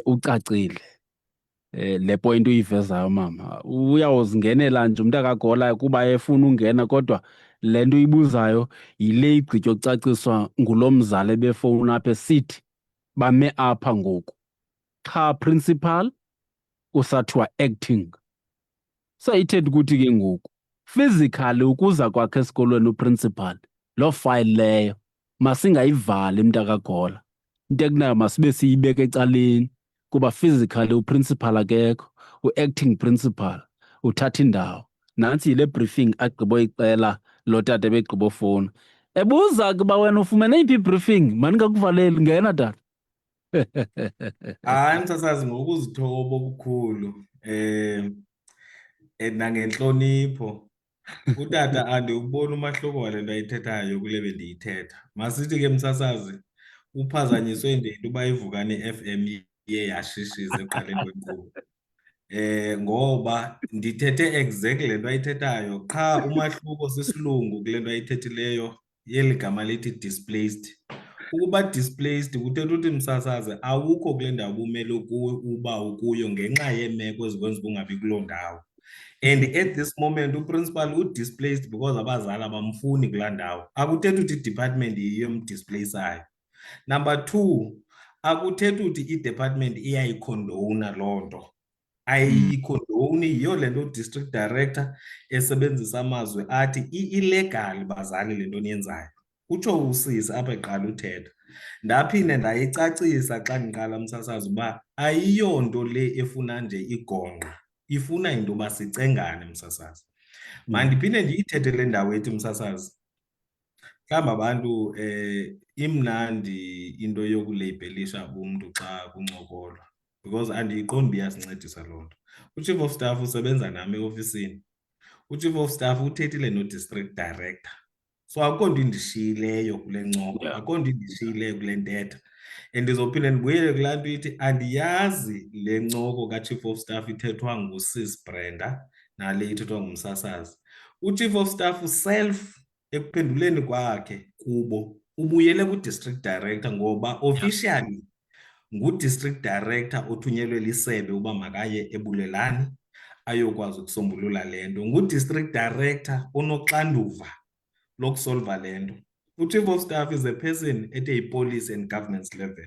ucacile. Le point uyivezayo mama. Uyawuzingenela nje umntu akaGola kuba efuna ungena kodwa le nto uyibuzayo yile igqitywa kucaciswa ngulo mzali ebefowuna apha esithi bame apha ngoku. Qha principal kusathiwa acting. So ithetha ukuthi ke ngoku physically ukuza kwakhe esikolweni uprincipal lo file leyo masingayivali mntakaGola. Into ekunayo masibe siyibeka ecaleni kuba physically uprincipal akekho, uacting principal uthatha indawo. Nantsi yile briefing agqibo icela lo tata ebegqibo fowuna. Ebuza kuba wena ufumene iphi briefing mandingakuvaleli ngena tata. Hayi msasazi, ngokuzithoba okukhulu nangenhlonipho. Utata andiwuboni umahluko wale nto ayithethayo kule bendiyithetha. Masithi ke msasazi uphazanyiswe ndinto uba iVukani FM iye yashishiza ekuqaleni kwenkqubo. Ngoba ndithethe exactly le nto ayithethayo, qha umahluko sisilungu kule nto ayithethileyo yeli gama lithi displaced. Ukuba displaced kuthetha ukuthi msasazi awukho kule ndawo ubumele uba ukuyo ngenxa yeemeko ezikwenza uba ungabi kuloo ndawo. And at this moment uprincipal udisplaced because abazali abamfuni kulaa ndawo. Akuthethi ukuthi i-department yiyo emdisplayisayo. Number 2, akuthethi ukuthi i-department iyayikhondowuna loo nto. Ayikhondowuni, yiyo le nto district director esebenzisa amazwi athi i-illegal bazali le nto niyenzayo. Utsho usisi apha eqala uthetha. Ndaphinde ndayicacisa xa ndiqala msasazi uba ayiyo nto le efuna nje igongqa, ifuna into yoba sicengane msasazi. Mandiphinde ndiyithethe le ndawo ethi msasazi, mhlawumbi abantu imnandi into yokuleyibelisha umntu xa kuncokolwa because andiyiqondi uba iyasincedisa loo nto. Uchief of staff usebenza nami eofisini. Uchief of staff uthethile no-district director. So akukho nto indishiyileyo kule ncoko, akukho nto indishiyileyo kule ntetha. And ndizophinde ndibuyele kulaa nto ithi andiyazi le ncoko ka-chief of staff ithethwa nguSis Brenda nale ithethwa ngumsasazi. Uchief of staff self ekuphenduleni kwakhe kubo ubuyele ku-district director ngoba officially ngu-district director othunyelwe lisebe uba makaye eBulelani ayokwazi ukusombulula le nto. Ngu-district director onoxanduva lokusolva le nto. U-chief of staff is a person at a policy and governance level.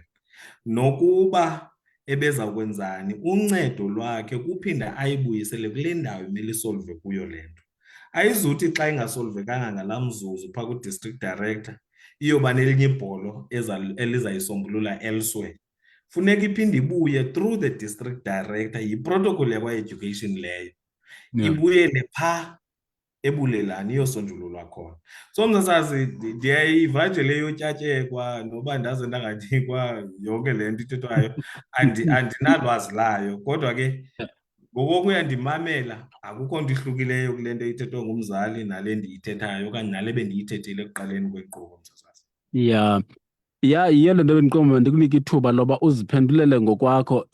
Nokuba ebeza kwenzani uncedo lwakhe kuphinda ayibuyisele kule ndawo imele isolve kuyo le nto. Ayizuthi xa ingasolvekanga ngalaa mzuzu phaa ku-district director iyoba nelinye ibholo elizayisombulula elsewhere. Funeka iphinde ibuye through the district director, yiprotocol yakwa-education leyo. Ibuyele phaa eBulelani iyosonjululwa khona. So msasazi ndiyayiva nje leyo yotyatyekwa noba ndaze ndanganikwa yonke le nto ithethwayo andinalwazi layo. Kodwa ke ngokokuya ndimamela akukho nto ihlukileyo kule nto ithethwa ngumzali nale ndiyithethayo okanye nale bendiyithethile ekuqaleni kwenkqubo msasazi. Yiyo le nto bendiqomba ndikunike ithuba loba uziphendulele ngokwakho.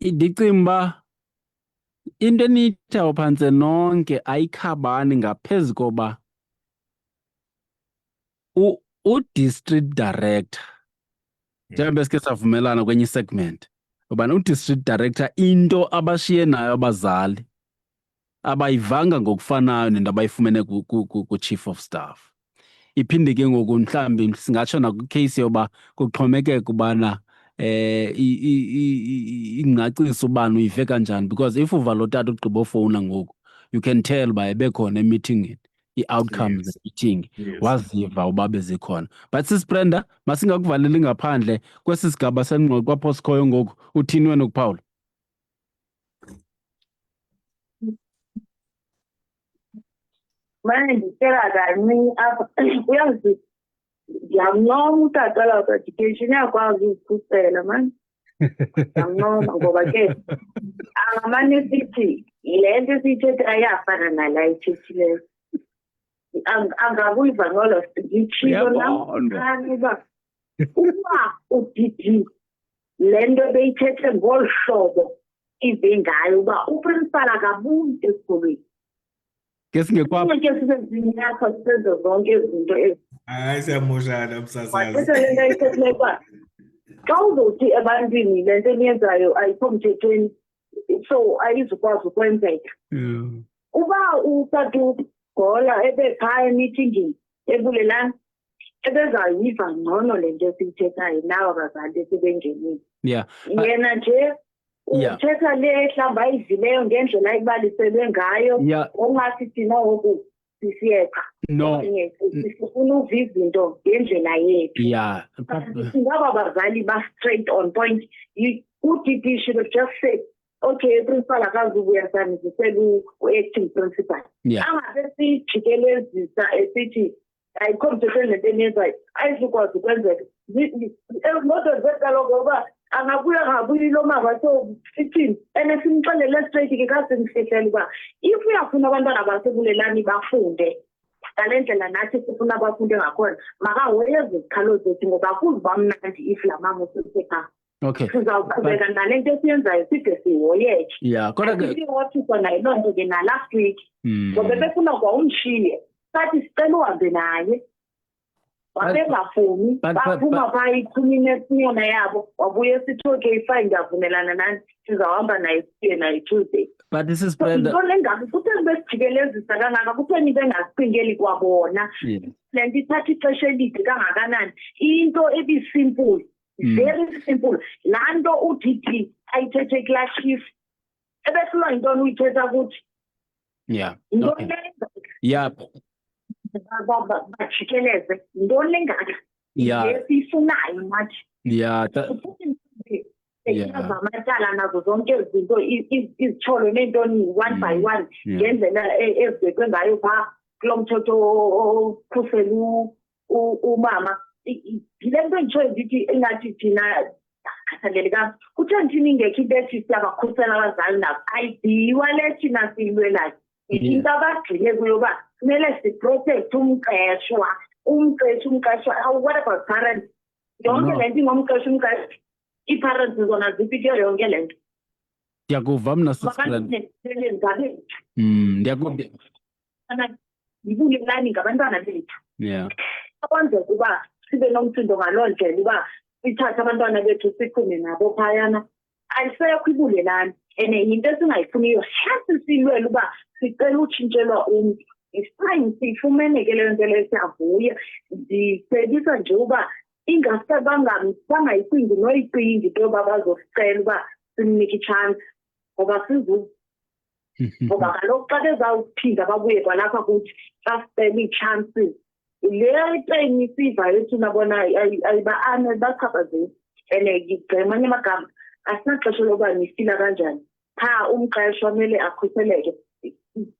Ndicinga uba into enithayo phantse nonke ayikhabani ngaphezu koba u-district director, njengoba esike savumelana kwenye isegment, ubana u-district director into abashiye nayo abazali abayivanga ngokufanayo nento abayifumene ku-chief of staff. Iphinde ke ngoku mhlawumbi singatsho nakwicase yoba kuxhomekeka ubana ingcaciso ubani uyive kanjani, because if uva lo tata ugqiba ofowuna ngoku you can tell uba ebekhona emeetingini, ii-outcomes ze-meeting waziva uba bezikhona. But Sis Brenda, masingakuvaleli ngaphandle kwesi sigaba sengxoxo apho sikhoyo ngoku, uthini wena ukuphawula? Manje ndicela kanye apha uyazi ndiyamncoma utata lapha education uyakwazi ukukhusela mani. Ndiyamncoma ngoba ke angamane sithi le nto siyithethayo iyafana nala ithethileyo. Angakuyiva ngolo ngitshilo nam uba udidi le nto beyithethe ngolu hlobo ive ngayo uba uprincipal akabuyi esikolweni. Ke singekwapha ke sisezinyakho sisenzo zonke izinto ezi. Hayi siyamoshana msasazi. Wathetha le nto ayithethileyo uba xa uzothi ebantwini le nto eniyenzayo ayikho mthethweni so ayizukwazi ukwenzeka. Uba utata uGola ebephaya emeetingini eBulelani ebezayiva ngcono le nto esiyithethayo nawo abazali esebengenile. Yena nje uthetha le mhlawumbi ayivileyo ngendlela ayibaliselwe ngayo ongathi thina ngoku sisiyeqa. Sifuna uva izinto ngendlela yethu. Singaba abazali ba-straight on point. UDD should have just said, okay, principal akazubuya sanizisela u-acting principal. Angabe sijikelezisa esithi ayikho mthethweni le nto eniyenzayo ayizukwazi ukwenzeka. Ngodo zekaloku ngoba angabuyi lo mama so sithini and simxelele straight ke kasemhlehlela uba if uyafuna abantwana baseBulelani bafunde ngale ndlela nathi sifuna abafunde ngakhona makahoye izikhalo zethu ngoba kuziba mnandi if la mama usesekhaya. Okay. Sizawuqhubeka nale nto esiyenzayo side sihoyeke. Kodwa ke iwothiswa nayo loo nto ke na-last week ngoba befuna kwa umshiye sathi sicela uhambe naye wabengafuni baphuma bayichumile esinyona yabo wabuye sithi okay fine ngiyavumelana nani sizahamba naye siye naye Tuesday. But this is Brenda. Into lengazi kutheni besijikelezisa kangaka kutheni bengasicingeli kwabona lento ithatha ixesha elide kangakanani into ebisimple very simple laa nto uDD ayithethe kulaa chief ebesilwa yintoni uyithetha ukuthi Yeah. into Okay. lengazi Yeah. bajikeleze into lengaka Yeah. lesiyifunayo nathi Yeah. amatyala nazo zonke izinto izitholo neentoni one by one ngendlela ezibekwe ngayo phaa kulo mthetho okhusela umama yile nto enditshoyo ndithi engathi thina khathaleleka kutheni thina ingekho into ethi siyabakhusela abazali nabo ayidiwa le thina siyilwelayo into abagxile kuyo uba kumele siprotect umqeshwa what about parents yonke le nto ingomqeshwa i-parents zona ziphi kuyo yonke le nto Ndiyakuva mna sisibrenda. yibulelani ngabantwana bethu Yeah. akwenzeka uba sibe nomsindo ngaloo ndlela uba sithathe abantwana bethu siphume nabo phayana ayisekho ibulelani and yinto esingayifuniyo silwela uba sicela utshintshelwa umntu isifine siyifumene ke leyo nto leyo siyavuya ndicebisa nje uba ingase bangayicingi noyicingi into yoba bazosicela uba simnike itshansi ngoba sizuva ngoba kaloku xa bezawuphinda babuye kwalapha kuthi xa sicela ii-chances le treni siyivayo thina bona ayiba-ane bachaphazeli and ngamanye amagama asinaxesha loba nifila kanjani phaa umqeshwa kumele akhuseleke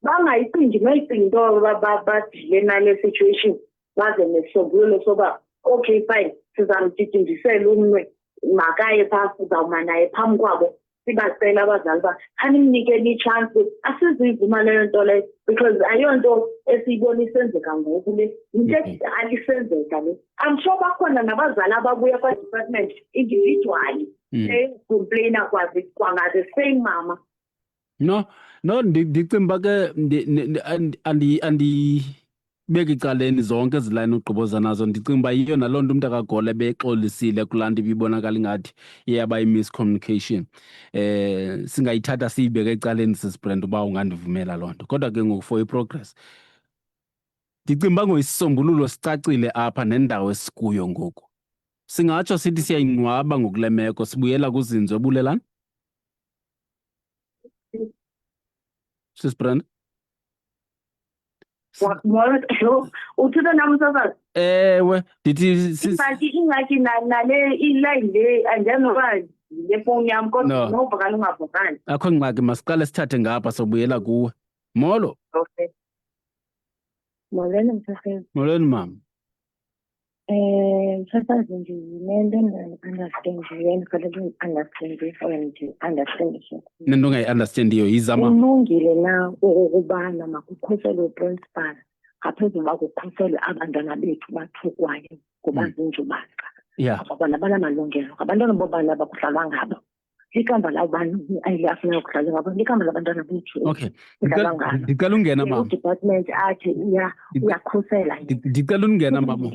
bangayicingi noyicingi into yoba badile nale situation baze nesisombululo soba okay fine sizamdidindisela umnwe makaye phaa sizawuma naye phambi kwabo sibacela abazali uba khanimnikeni itshansi asizuyivuma leyo nto leyo because ayonto esiyibona isenzeka ngoku le into alisenzeka le I'm sure bakhona nabazali ababuya kwa-department individually complaina kwanga the same mama. No ndicimba ke andibeki icaleni zonke ezilayini ugqiboza nazo ndicimba yiyo naloo nto umntu akagole bexolisile kulaa nto ibibonakala ingathi iyaba i-miscommunication singayithatha siyibeke ecaleni sisibrenda uba ungandivumela loo nto kodwa ke ngoku for i-progress ndicimba ngoyisisombululo sicacile apha nendawo esikuyo ngoku singatsho sithi siyayinqwaba ngokule meko sibuyela kuzinzo ebulelani sisibrenda uthetha nam usasazi ewe ndithi ingxaki nale ilayini le anjenoba lefowuni yam kodwa novakala ungavakali akho ngxaki masiqale sithathe ngapha sobuyela kuwe molo okay Molweni msasazi. molweni mama Msasazi ndinento endiunderstandiyo endifanele understandisa and understandishe. nento ongayi-understandiyo yizama Kulungile na ukubana makukhuselwe uprincipal ngaphezu uba kukhuselwe abantwana bethu bathukwayo ngoba zinjubaqa. yeah Abantwana banamalungelo. Abantwana bobani abakudlalwa ngabo. Ikamva labani ayilafuna ukudlala ngabo. Ikamva labantwana bethu. okay ndicela ungena mama Department athi uyakhusela. ndicela ungena mama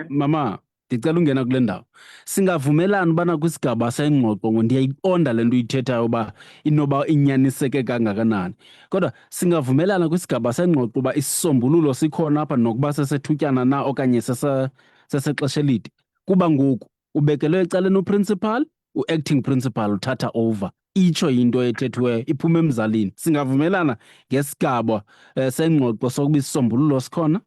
mama ndicela ungena kule ndawo singavumelana ubana kwisigaba sengxoxo ndiyayiqonda le nto uyithethayo uba inoba inyaniseke kangakanani kodwa singavumelana kwisigaba sengxoxo uba isisombululo sikhona apha nokuba sesethutyana na okanye sesexesha elide kuba ngoku ubekelwe ecaleni uprincipal u-acting principal uthatha over itsho into ethethiweyo iphume emzalini singavumelana ngesigaba sengxoxo sokuba isisombululo sikhona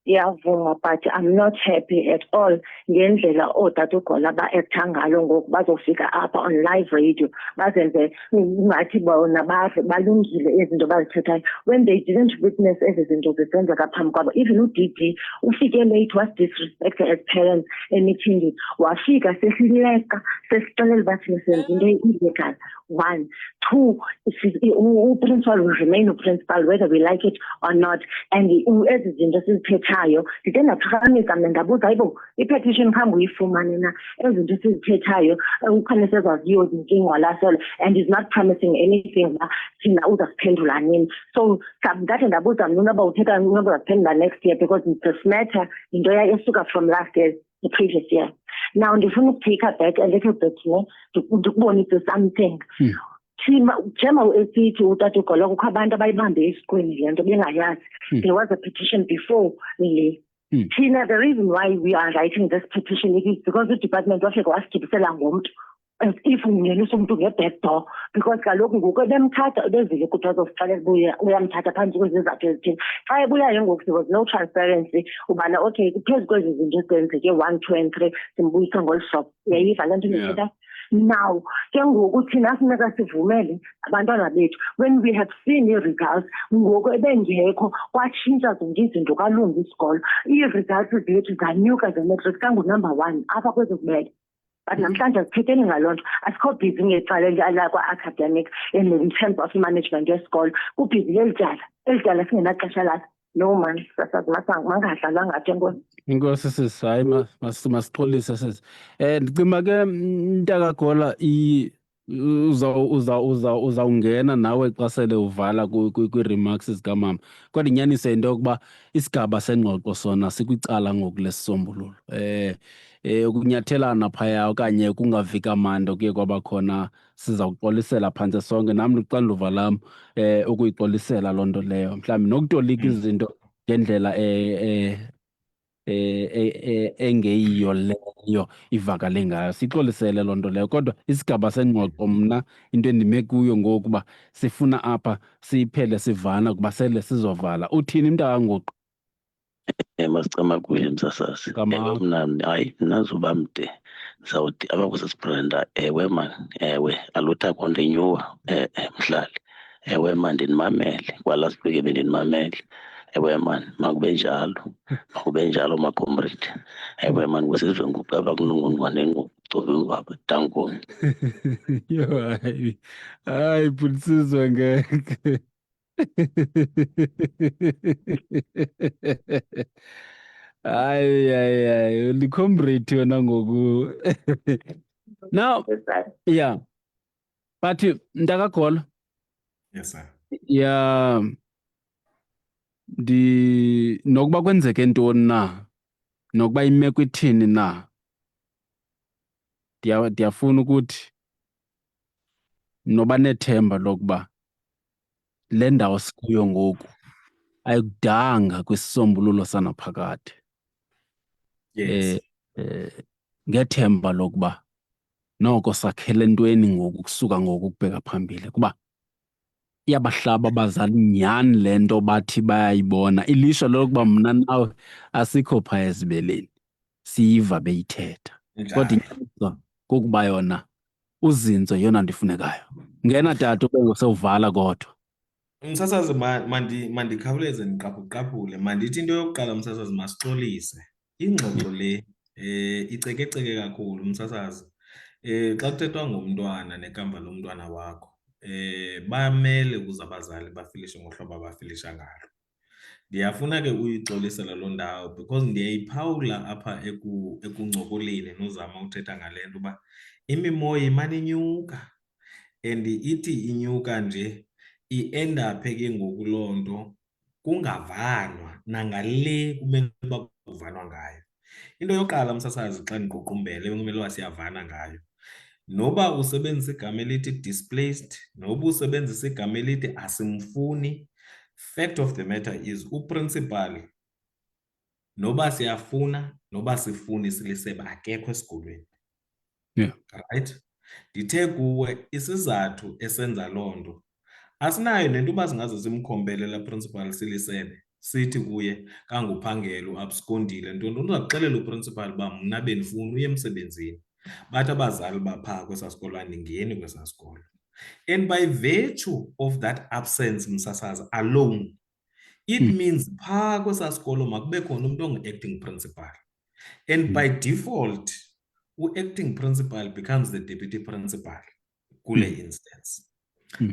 Yavuma but I'm not happy at all ngendlela ootata uGola ba-acta ngalo ngoku bazofika apha on live radio bazenze ngathi bona balungile izinto bazithethayo when they didn't witness ezi zinto zisenzeka phambi kwabo. Even uDD ufike late was disrespected as parents emeetingini wafika sesileka sesixelela uba senze into illegal one. Two, principal will remain a principal whether we like it or not. And ezi zinto sizithethayo ndide ndaphakamisa mna ndabuza hayibo i-petition khambe uyifumane na ezi zinto sizithethayo ukhane sezaziyo zinkinga lasolo and is not promising anything uba thina uzasiphendula nini. So ndade ndabuza mna unoba uthetha unoba uzasiphendula next year because this matter yinto esuka from last year, the previous year. Now ndifuna ukutake back a little bit ndikubonise something. Njema esithi utata uGoloka kukho abantu abayibambe esiqweni le nto bengayazi. There was a petition before le. Thina, the reason why we are writing this petition is because the department wafika wasigibisela ngomntu as if ungenisa umuntu nge-back door because kaloku ngoku bemthatha bezile kuthiwa uzosixelela uyamthatha phantsi kwezizathu ezithile. Xa ebuyayo ngoku there was no transparency ubana okay phezu kwezi zinto zenzeke 1, 2 and 3 simbuyisa ngolu hlobo. Uyayiva le nto ndithetha? Now, ke ngoku thina funeka sivumele abantwana bethu when we have seen i-results ngoku ebengekho kwatshintsha zonke izinto kalunga isikolo. Ii-results zethu zanyuka ze-matric kangu-number 1 apha kwezokubele. But namhlanje asithetheni ngaloo nto asikho busy ngecala lakwa-academic and in terms of management yesikolo kubhizi leli tyala singenaxesha laso. No man, sasazi mangadlalanga athe nkosi. Inkosi sisi, hayi masixolise sisi. Ndicima ke Ntakagola uzawungena nawe xa sele uvala kwi-remarks zikamama. Kodwa inyaniso yinto yokuba isigaba sengxoxo sona sikwicala ngoku lesisombululo. Ukunyathelana phaya okanye kungavi kamandi okuye kwabakhona sizawuxolisela phantse sonke. Nam luxanduva lam ukuyixolisela loo nto leyo. Mhlawumbi nokutolika izinto ngendlela engeyiyo leyo ivakale ngayo. Sixolisele loo nto leyo. Kodwa isigaba sengxoxo mna into endime kuyo ngokuba sifuna apha siyiphele sivana kuba sele sizovala. Uthini Mntakangoqo? Masicama kuye msasazi. Mna hayi nazoba mde ndizawuthi apha kusesibrenda ewe man ewe alutha konto enyuwa mhlali ewe man ndinimamele kwa-last week bendinimamele ewe man makube njalo macomrade ewe man kusizwe ngoku apha kunongqongqwane ngokucofe ngwapha tankoni. Yo hayi Bulisizwe ngeke. Hayi licomrade yona ngoku. Now yeah but Ntakagola. Yes sir. Yeah, nokuba kwenzeke ntoni na nokuba imeko ithini na ndiyafuna ukuthi noba nethemba lokuba le ndawo sikuyo ngoku ayikudanga kwisisombululo sanaphakade. Yes. Ngethemba lokuba noko sakhele entweni ngoku kusuka ngoku ukubheka phambili kuba iyabahlaba abazali nyhani le nto bathi bayayibona. Ilishwa lokuba mna nawe asikho phaya ezibeleni siyiva beyithetha. Kodwa inyaniso kokuba yona uzinzo yona ndifunekayo. Ngena tata ube ngosewuvala kodwa. Msasazi mandikhawuleze ndiqaphule mandithi into yokuqala msasazi masixolise. Ingxoxo le icekeceke kakhulu msasazi. Xa kuthethwa ngomntwana nekamva lomntwana wakho bamele ukuze abazali bafilishe ngohlobo abafilisha ngalo. Ndiyafuna ke uyixolisela loo ndawo because ndiyayiphawula apha ekuncokoleni nozama uthetha ngale nto uba imimoya imane inyuka and ithi inyuka nje i-endaphe ke ngoku loo nto kungavanwa nangale kumele uba kuvanwa ngayo. Into yokuqala msasazi xa ndiququmbele bekumele uba siyavana ngayo. Noba usebenzisa igama elithi displaced, noba usebenzisa igama elithi asimfuni, fact of the matter is uprincipal noba siyafuna noba sifuni silisebe akekho esikolweni. Yeah. Right? Ndithe kuwe isizathu esenza loo nto asinayo nento uba singaze simkhombele la principal silisebe sithi kuye kanguphangela uabskondile nto uzakuxelela uprincipal uba mna bendifuna uye emsebenzini. Bathi abazali baphaa kwesaa sikolo andingeni kwesaa sikolo. And by virtue of that absence msasazi alone, it means phaa kwesaa sikolo makube khona umuntu ongu-acting principal. And by default, u-acting principal becomes the deputy principal kule instance.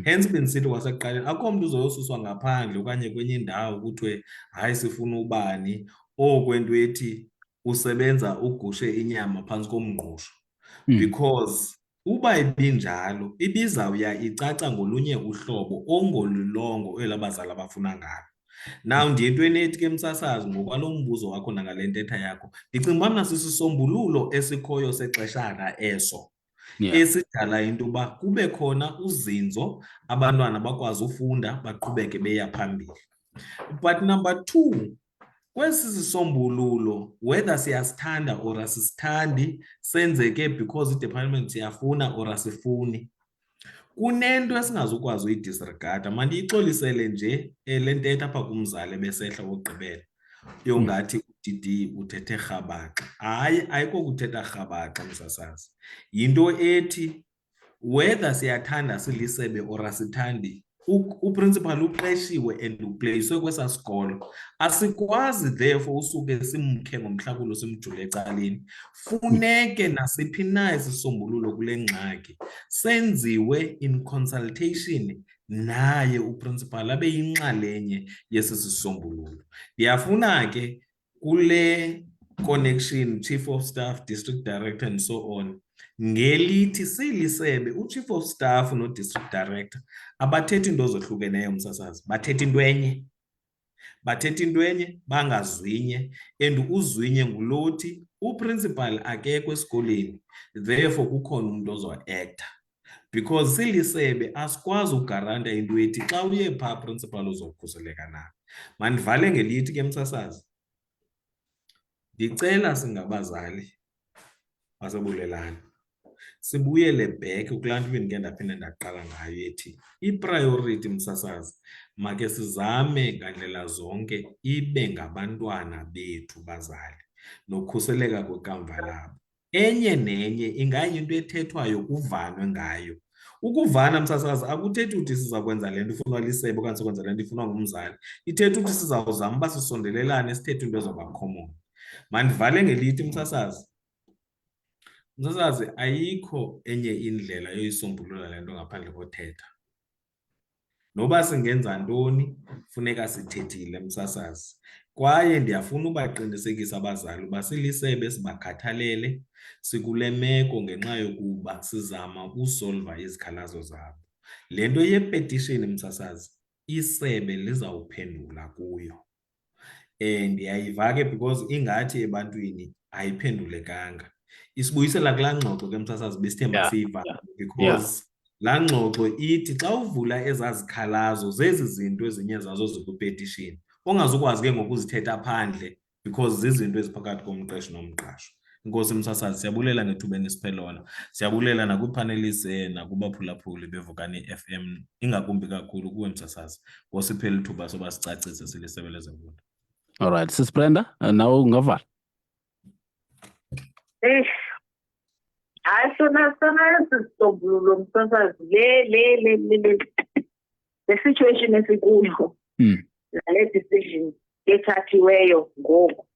Hence benisithi wasekuqaleni akho mntu uzoyosuswa ngaphandle okanye kwenye indawo kuthiwe hayi sifuna ubani okwento ethi usebenza ugushe inyama phantsi komngqusho. Because uba ibinjalo ibizawuya icaca ngolunye uhlobo ongolulongo elabazali abafuna ngalo. Now ndiyentweni ethi ke msasazi ngokwalo mbuzo wakho nangale ntetha yakho ndicinga uba mna sisisombululo esikhoyo sexeshana eso esidala into yoba kube khona uzinzo abantwana bakwazi ufunda baqhubeke beya phambili. But number 2, kwesi sisombululo whether siyasithanda or asisithandi senzeke because i-department siyafuna or asifuni, kunento esingazukwazi uyidisregarda. Mandiyixolisele nje le ntetha apha kumzali ebesehla wokugqibela yongathi uDidi uthethe rhabaxa. Hayi, ayiko kuthetha rhabaxa msasazi. Yinto ethi whether siyathanda silisebe or asithandi, uprincipal uqeshiwe and upleyiswe kwesaa sikolo. Asikwazi therefore usuke simkhe ngomhlakulo simjule ecaleni. Funeke nasiphi na isisombululo kule ngxaki senziwe in consultation naye uprincipal abe yinxalenye yesi sisombululo. Ndiyafuna ke kule connection chief of staff, district director and so on, ngelithi silisebe uchief of staff no district director abathethi into zohlukeneyo msasazi, bathetha into enye. Bathetha into enye bangazwinye, and uzwinye ngulothi uprincipal akekho esikoleni therefore kukhona umuntu ozo-acta. Because silisebe asikwazi ugaranta into ethi xa uye phaa principal uzokhuseleka na. Mandivale ngelithi ke msasazi, ndicela singabazali basebulelani sibuyele back kulaa nto bendike ndaphinde ndaqala ngayo ethi ipriority msasazi make sizame ngandlela zonke ibe ngabantwana bethu bazali nokhuseleka kwekamva labo. Enye nenye ingayinto ethethwayo kuvanwe ngayo. Ukuvana msasazi akuthethi ukuthi siza kwenza le nto ifunwa lisebe okanye sikwenza le nto ifunwa ngumzali. Ithetha ukuthi sizawuzama uba sisondelelane sithethe into ezoba common. Mandivale ngelithi msasazi, msasazi ayikho enye indlela yoyisombulula le nto ngaphandle kothetha. Noba singenza ntoni funeka sithethile msasazi. Kwaye ndiyafuna ubaqinisekisa abazali uba silisebe sibakhathalele sikule meko ngenxa yokuba sizama usolva izikhalazo zabo. Le nto yepetition msasazi isebe lizawuphendula kuyo. Ndiyayiva ke because ingathi ebantwini ayiphendulekanga. Isibuyisela kulaa ngxoxo ke msasazi besithe masiva because laa ngxoxo ithi xa uvula ezaa zikhalazo zezi zinto ezinye zazo zikwipetition ongazukwazi ke ngokuzithetha phandle because zizinto eziphakathi komqeshi nomqashwa. Inkosi msasazi, siyabulela ngethuba enisiphe lona. Siyabulela nakwipanelists nakubaphulaphuli beVukani FM, ingakumbi kakhulu kuwe msasazi ngosiphela ithuba soba sicacise silisebe lezemfundo. All right, Sis Brenda, nawe ungavala. Hayi sona sisombululo msasazi le situation esikuyo nale decision ethathiweyo ngoku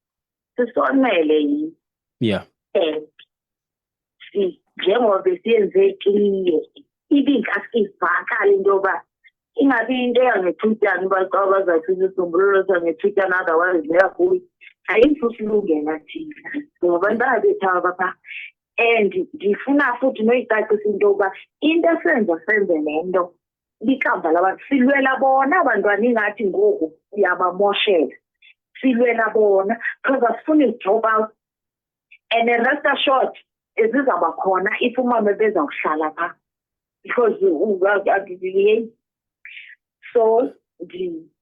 sisonele yini. Njengoba siyenze clear ibingasivakala into yoba ingabi into yangethutyana uba xa bazawufika isisombululo sangethutyana otherwise leyakuyo ayisusilungela thina ngobantwana bethu abapha. And ndifuna futhi noyicacisa into yoba into senze le nto likamva labantu silwela bona abantwana ingathi ngoku uyabamoshela. Silwela bona because asifuni i-drop out. And then rest assured zizawuba khona if umama bezawuhlala phaa because so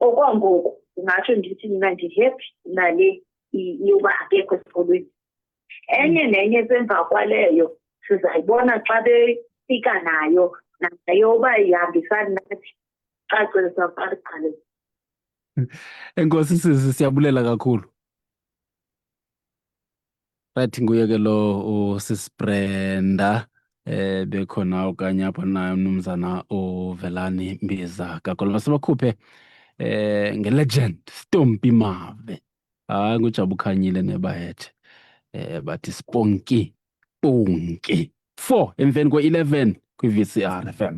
okwangoku ndingatsho ndithi mna ndihappy nale yoba akekho esikolweni. Enye nenye esemva kwaleyo sizayibona xa befika nayo uba ihambisani nathi cacile safari qale. Enkosi sisi, siyabulela kakhulu. Right, nguye ke lo uSis Brenda bekhona okanye apha naye umnumzana uVelani Mbiza kakhulu. Masibakhuphe ngelegend Stompie Mave. Hayi nguJabukhanyile nebayethe. Bathi Sponky Ponky 4 emveni kwe-11 kwi-VCR FM.